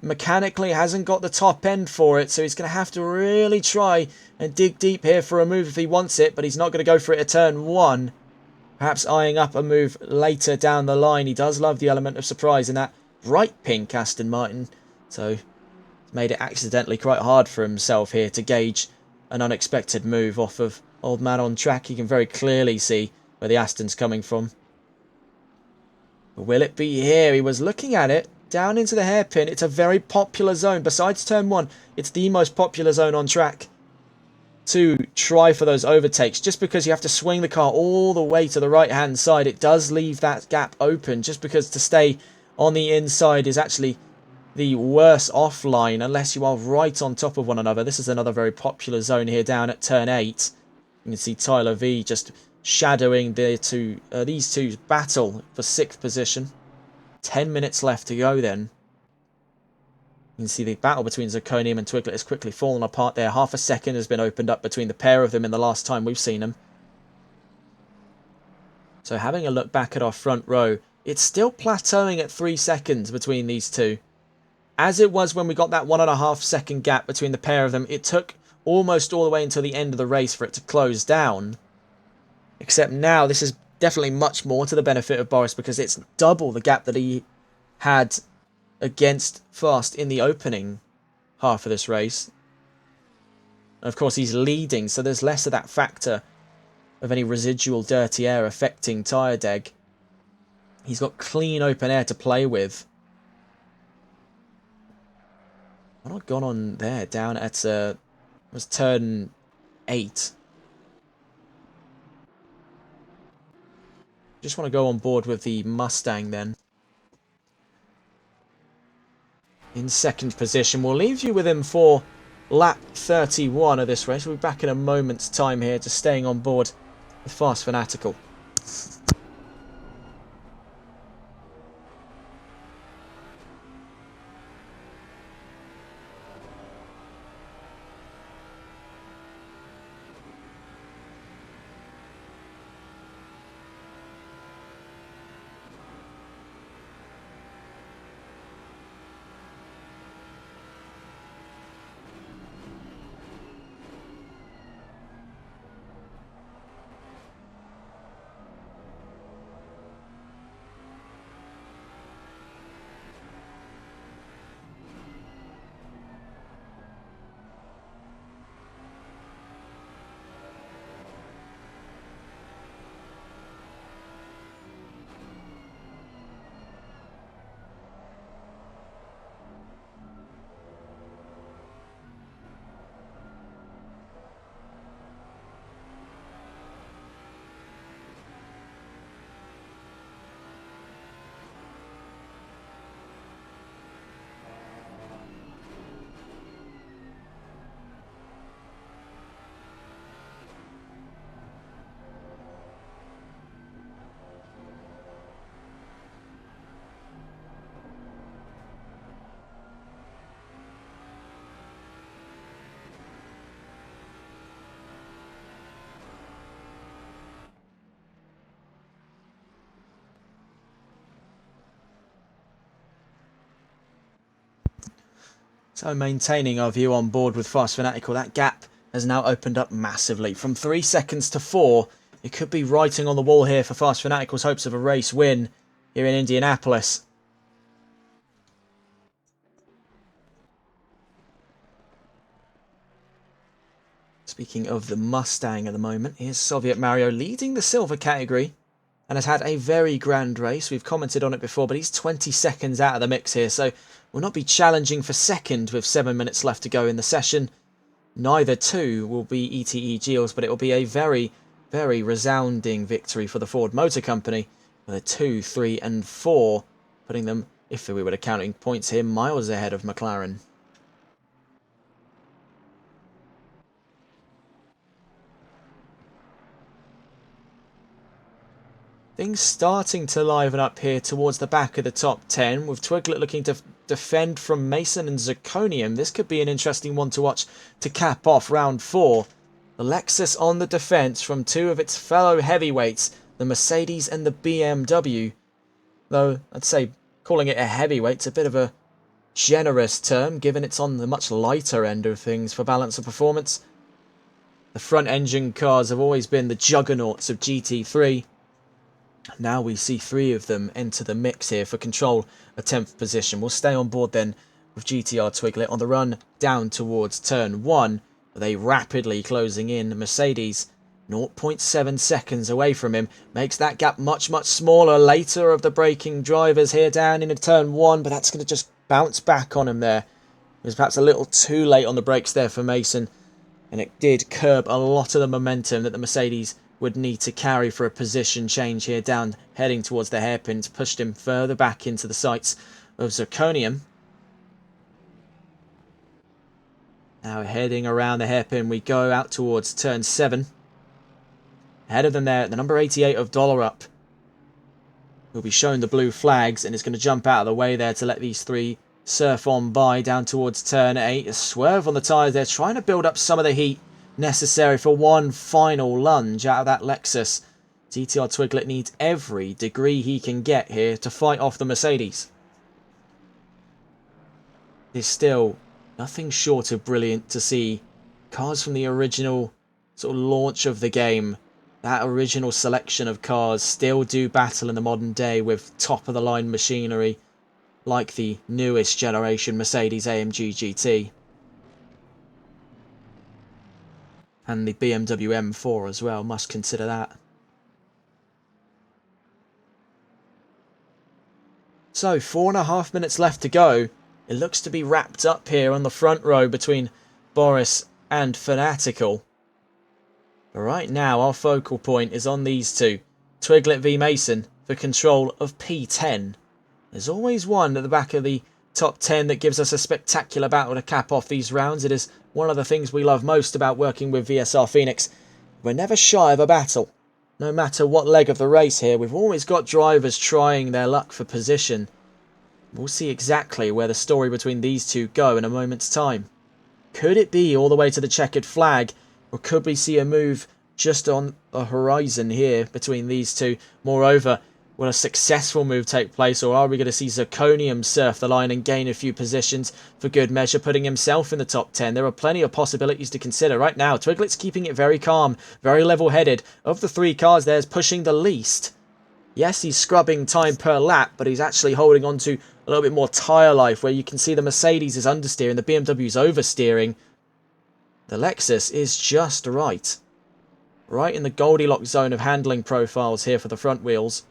Mechanically hasn't got the top end for it, so he's going to have to really try and dig deep here for a move if he wants it, but he's not going to go for it at turn 1. Perhaps eyeing up a move later down the line. He does love the element of surprise in that bright pink Aston Martin, so he's made it accidentally quite hard for himself here to gauge an unexpected move off of Old Man on Track. You can very clearly see where the Aston's coming from. But will it be here? He was looking at it. Down into the hairpin. It's a very popular zone. Besides turn 1, it's the most popular zone on track to try for those overtakes. Just because you have to swing the car all the way to the right-hand side, it does leave that gap open. Just because to stay on the inside is actually the worse offline unless you are right on top of one another. This is another very popular zone here down at turn 8. You can see Tyler V just shadowing these two battle for 6th position. 10 minutes left to go then. You can see the battle between Zirconium and Twiglet has quickly fallen apart there. Half a second has been opened up between the pair of them in the last time we've seen them. So having a look back at our front row, it's still plateauing at 3 seconds between these two. As it was when we got that 1.5 second gap between the pair of them, it took almost all the way until the end of the race for it to close down. Except now this is definitely much more to the benefit of Boris because it's double the gap that he had against Fast in the opening half of this race. And of course, he's leading, so there's less of that factor of any residual dirty air affecting tyre deg. He's got clean open air to play with. What have I gone on there? Down at was turn 8. Just want to go on board with the Mustang then. in second position. We'll leave you with him for lap 31 of this race. We'll be back in a moment's time here, just staying on board with Fast Fanatical. So maintaining our view on board with Fast Fanatical, that gap has now opened up massively. From 3 seconds to 4, it could be writing on the wall here for Fast Fanatical's hopes of a race win here in Indianapolis. Speaking of the Mustang at the moment, here's Soviet Mario leading the silver category and has had a very grand race. We've commented on it before, but he's 20 seconds out of the mix here, so will not be challenging for second with 7 minutes left to go in the session. Neither two will be ETE Geels, but it will be a very, very resounding victory for the Ford Motor Company with a 2, 3 and 4, putting them, if we were to counting points here, miles ahead of McLaren. Things starting to liven up here towards the back of the top 10, with Twiglet looking to defend from Mason and Zirconium. This could be an interesting one to watch to cap off round 4. The Lexus on the defence from two of its fellow heavyweights, the Mercedes and the BMW. Though, I'd say calling it a heavyweight's a bit of a generous term, given it's on the much lighter end of things for balance of performance. The front engine cars have always been the juggernauts of GT3. Now we see 3 of them enter the mix here for control of 10th position. We'll stay on board then with GTR Twiglet on the run down towards turn 1. With a rapidly closing in Mercedes, 0.7 seconds away from him. Makes that gap much, much smaller. Later of the braking drivers here down into turn 1, but that's going to just bounce back on him there. It was perhaps a little too late on the brakes there for Mason, and it did curb a lot of the momentum that the Mercedes would need to carry for a position change here down, heading towards the hairpins, pushed him further back into the sights of Zirconium. Now heading around the hairpin, we go out towards turn 7. Ahead of them there, the number 88 of Dollar Up will be shown the blue flags, and it's going to jump out of the way there to let these 3 surf on by down towards turn 8. A swerve on the tyres there, trying to build up some of the heat necessary for one final lunge out of that Lexus. GTR Twiglet needs every degree he can get here to fight off the Mercedes. It's still nothing short of brilliant to see cars from the original sort of launch of the game. That original selection of cars still do battle in the modern day with top-of-the-line machinery like the newest generation Mercedes AMG GT. And the BMW M4 as well, must consider that. So, 4.5 minutes left to go. It looks to be wrapped up here on the front row between Boris and Fanatical. But right now, our focal point is on these two. Twiglet v Mason for control of P10. There's always one at the back of the top 10 that gives us a spectacular battle to cap off these rounds. It is one of the things we love most about working with VSR Phoenix. We're never shy of a battle. No matter what leg of the race here, we've always got drivers trying their luck for position. We'll see exactly where the story between these two go in a moment's time. Could it be all the way to the checkered flag, or could we see a move just on the horizon here between these two? Moreover, will a successful move take place, or are we going to see Zirconium surf the line and gain a few positions for good measure, putting himself in the top 10? There are plenty of possibilities to consider right now. Twiglet's keeping it very calm, very level-headed. Of the three cars, there's pushing the least. Yes, he's scrubbing time per lap, but he's actually holding on to a little bit more tyre life, where you can see the Mercedes is understeering, the BMW is oversteering. The Lexus is just right. Right in the Goldilocks zone of handling profiles here for the front wheels.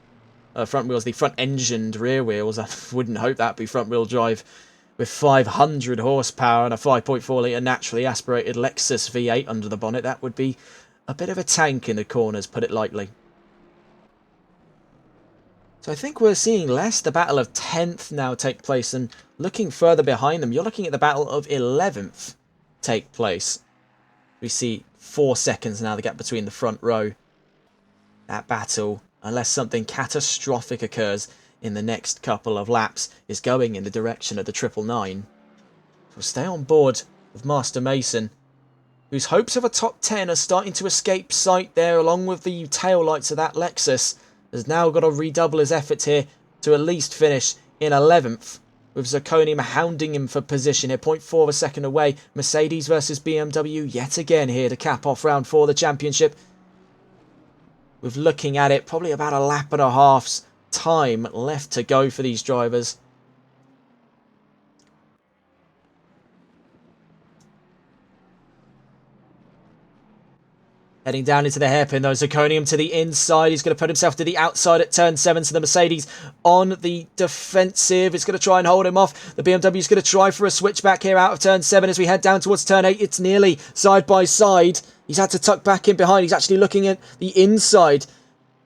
The front-engined rear wheels. I wouldn't hope that'd be front-wheel drive with 500 horsepower and a 5.4 litre naturally aspirated Lexus V8 under the bonnet. That would be a bit of a tank in the corners, put it lightly. So I think we're seeing less the battle of 10th now take place, and looking further behind them, you're looking at the battle of 11th take place. We see 4 seconds now, the gap between the front row. That battle, unless something catastrophic occurs in the next couple of laps, is going in the direction of the 999. So stay on board with Master Mason, whose hopes of a top 10 are starting to escape sight there, along with the tail lights of that Lexus. Has now got to redouble his efforts here to at least finish in 11th, with Zirconium hounding him for position here, 0.4 of a second away. Mercedes versus BMW yet again here to cap off round 4 of the championship. With looking at it, probably about a lap and a half's time left to go for these drivers. Heading down into the hairpin though, Zirconium to the inside. He's going to put himself to the outside at turn 7. So the Mercedes on the defensive. It's going to try and hold him off. The BMW is going to try for a switchback here out of turn 7 as we head down towards turn 8. It's nearly side by side. He's had to tuck back in behind. He's actually looking at the inside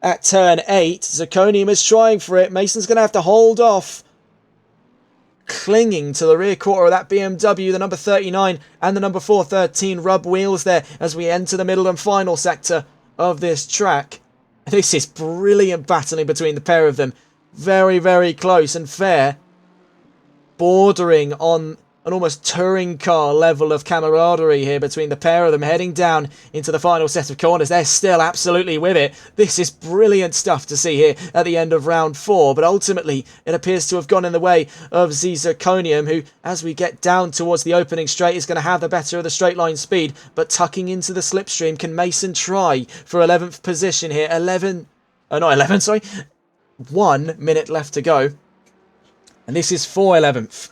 at turn 8. Zirconium is trying for it. Mason's going to have to hold off, clinging to the rear quarter of that BMW, the number 39 and the number 413 rub wheels there as we enter the middle and final sector of this track. This is brilliant battling between the pair of them. Very, very close and fair. Bordering on an almost touring car level of camaraderie here between the pair of them, heading down into the final set of corners. They're still absolutely with it. This is brilliant stuff to see here at the end of round 4, but ultimately it appears to have gone in the way of Zirconium, who, as we get down towards the opening straight, is going to have the better of the straight line speed, but tucking into the slipstream. Can Mason try for 11th position here? 1 minute left to go, and this is for 11th.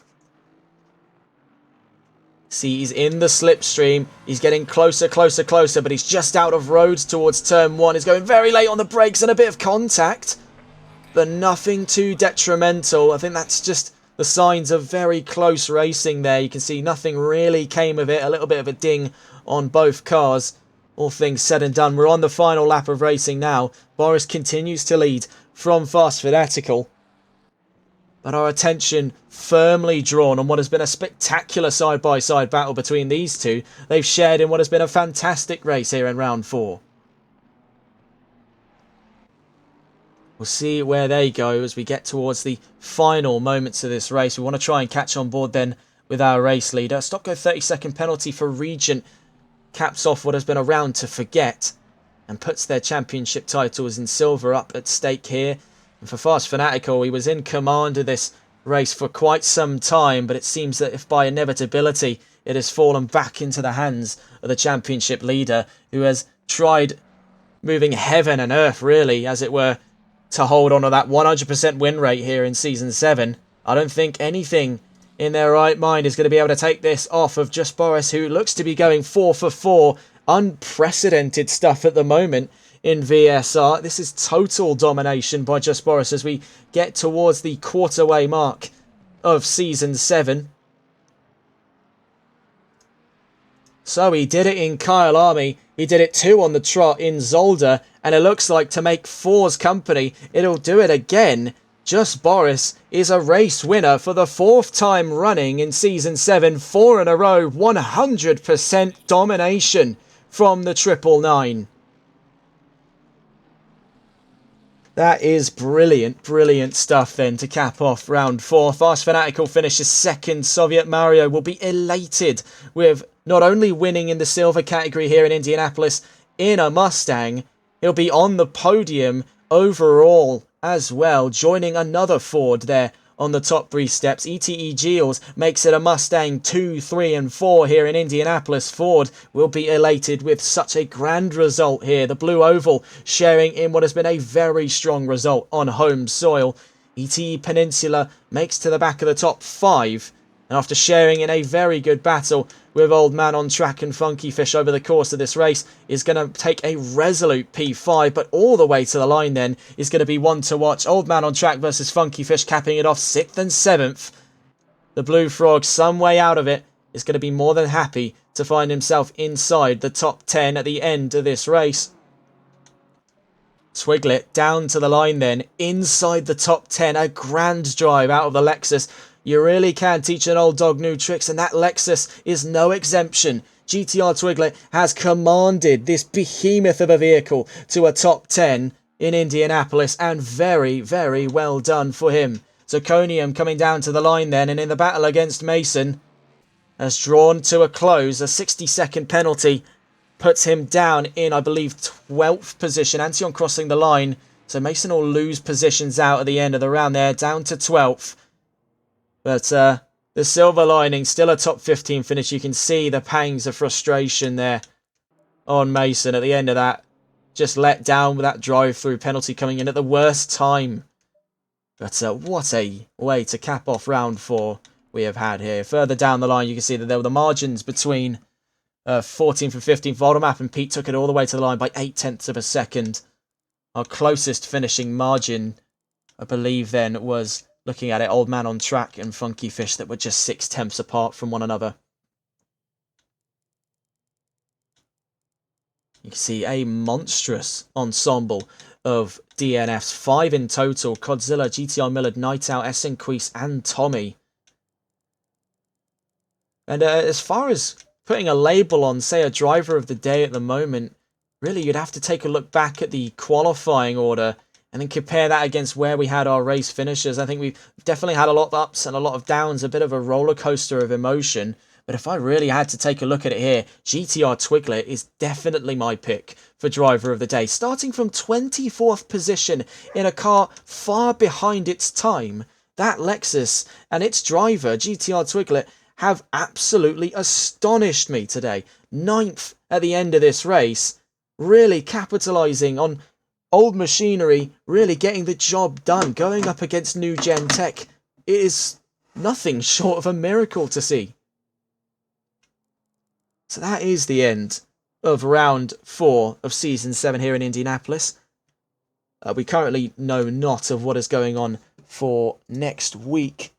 See, he's in the slipstream. He's getting closer, closer, closer, but he's just out of roads towards turn 1. He's going very late on the brakes and a bit of contact, but nothing too detrimental. I think that's just the signs of very close racing there. You can see nothing really came of it. A little bit of a ding on both cars. All things said and done, we're on the final lap of racing now. Boris continues to lead from Fast Fanatical, but our attention firmly drawn on what has been a spectacular side-by-side battle between these two. They've shared in what has been a fantastic race here in round 4. We'll see where they go as we get towards the final moments of this race. We want to try and catch on board then with our race leader. Stop go 30-second penalty for Regent caps off what has been a round to forget and puts their championship titles in silver up at stake here. And for Fast Fanatical, he was in command of this race for quite some time, but it seems that if by inevitability it has fallen back into the hands of the championship leader, who has tried moving heaven and earth, really, as it were, to hold on to that 100% win rate here in Season 7. I don't think anything in their right mind is going to be able to take this off of Just Boris, who looks to be going 4 for 4. Unprecedented stuff at the moment in VSR. This is total domination by Just Boris as we get towards the quarterway mark of Season 7. So he did it in Kyle Army. He did it too on the trot in Zolder. And it looks like to make 4's company, it'll do it again Just Boris is a race winner for the 4th time running in Season 7, 4 in a row, 100% domination from the 999. That is brilliant, brilliant stuff then to cap off round 4. Fast Fanatical finishes 2nd. Soviet Mario will be elated with not only winning in the silver category here in Indianapolis in a Mustang, he'll be on the podium overall as well, joining another Ford there on the top 3 steps. ETE Geels makes it a Mustang 2, 3 and 4 here in Indianapolis. Ford will be elated with such a grand result here. The Blue Oval sharing in what has been a very strong result on home soil. ETE Peninsula makes to the back of the top 5. And after sharing in a very good battle with Old Man on Track and Funky Fish over the course of this race, is going to take a resolute P5, but all the way to the line then is going to be one to watch. Old Man on Track versus Funky Fish capping it off 6th and 7th. The Blue Frog, some way out of it, is going to be more than happy to find himself inside the top 10 at the end of this race. Twiglet down to the line then, inside the top 10, a grand drive out of the Lexus. You really can teach an old dog new tricks, and that Lexus is no exemption. GTR Twiglet has commanded this behemoth of a vehicle to a top 10 in Indianapolis, and very, very well done for him. Zirconium coming down to the line then, and in the battle against Mason, has drawn to a close. A 60-second penalty puts him down in, I believe, 12th position. Antion crossing the line, so Mason will lose positions out at the end of the round there, down to 12th. But the silver lining, still a top 15 finish. You can see the pangs of frustration there on Mason at the end of that. Just let down with that drive-through penalty coming in at the worst time. But what a way to cap off round 4 we have had here. Further down the line, you can see that there were the margins between 14th and 15th. Voldemap and Pete took it all the way to the line by 0.8 of a second. Our closest finishing margin, I believe then, was, looking at it, Old Man on Track and Funky Fish, that were just 0.6 apart from one another. You can see a monstrous ensemble of DNFs. 5 in total. Godzilla, GTR Millard, Night Owl, Essenquist and Tommy. And as far as putting a label on, say, a driver of the day at the moment, really you'd have to take a look back at the qualifying order and then compare that against where we had our race finishers. I think we've definitely had a lot of ups and a lot of downs, a bit of a roller coaster of emotion. But if I really had to take a look at it here, GTR Twiglet is definitely my pick for driver of the day. Starting from 24th position in a car far behind its time, that Lexus and its driver, GTR Twiglet, have absolutely astonished me today. 9th at the end of this race, really capitalising on old machinery, really getting the job done, going up against new gen tech. It is nothing short of a miracle to see. So that is the end of round 4 of season 7 here in Indianapolis. We currently know not of what is going on for next week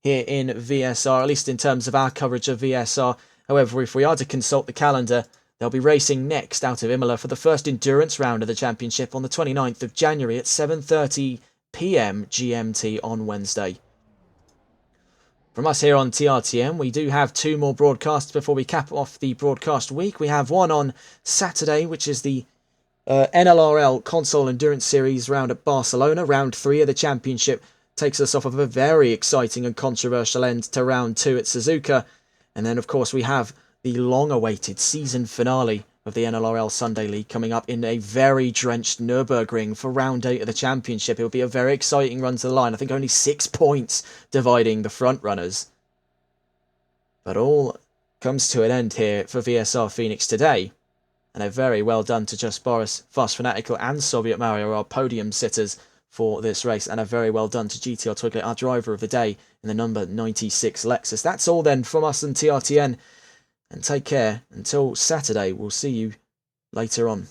here in VSR, at least in terms of our coverage of VSR. However, if we are to consult the calendar, they'll be racing next out of Imola for the first endurance round of the championship on the 29th of January at 7:30 PM GMT on Wednesday. From us here on TRTM, we do have 2 more broadcasts before we cap off the broadcast week. We have one on Saturday, which is the NLRL Console Endurance Series round at Barcelona. Round 3 of the championship takes us off of a very exciting and controversial end to round 2 at Suzuka. And then, of course, we have the long-awaited season finale of the NLRL Sunday League coming up in a very drenched Nürburgring for round 8 of the championship. It will be a very exciting run to the line. I think only 6 points dividing the front runners. But all comes to an end here for VSR Phoenix today. And a very well done to Just Boris, Fast Fanatical and Soviet Mario, our podium sitters for this race. And a very well done to GTR Twiglet, our driver of the day in the number 96 Lexus. That's all then from us and TRTN. And take care until Saturday. We'll see you later on.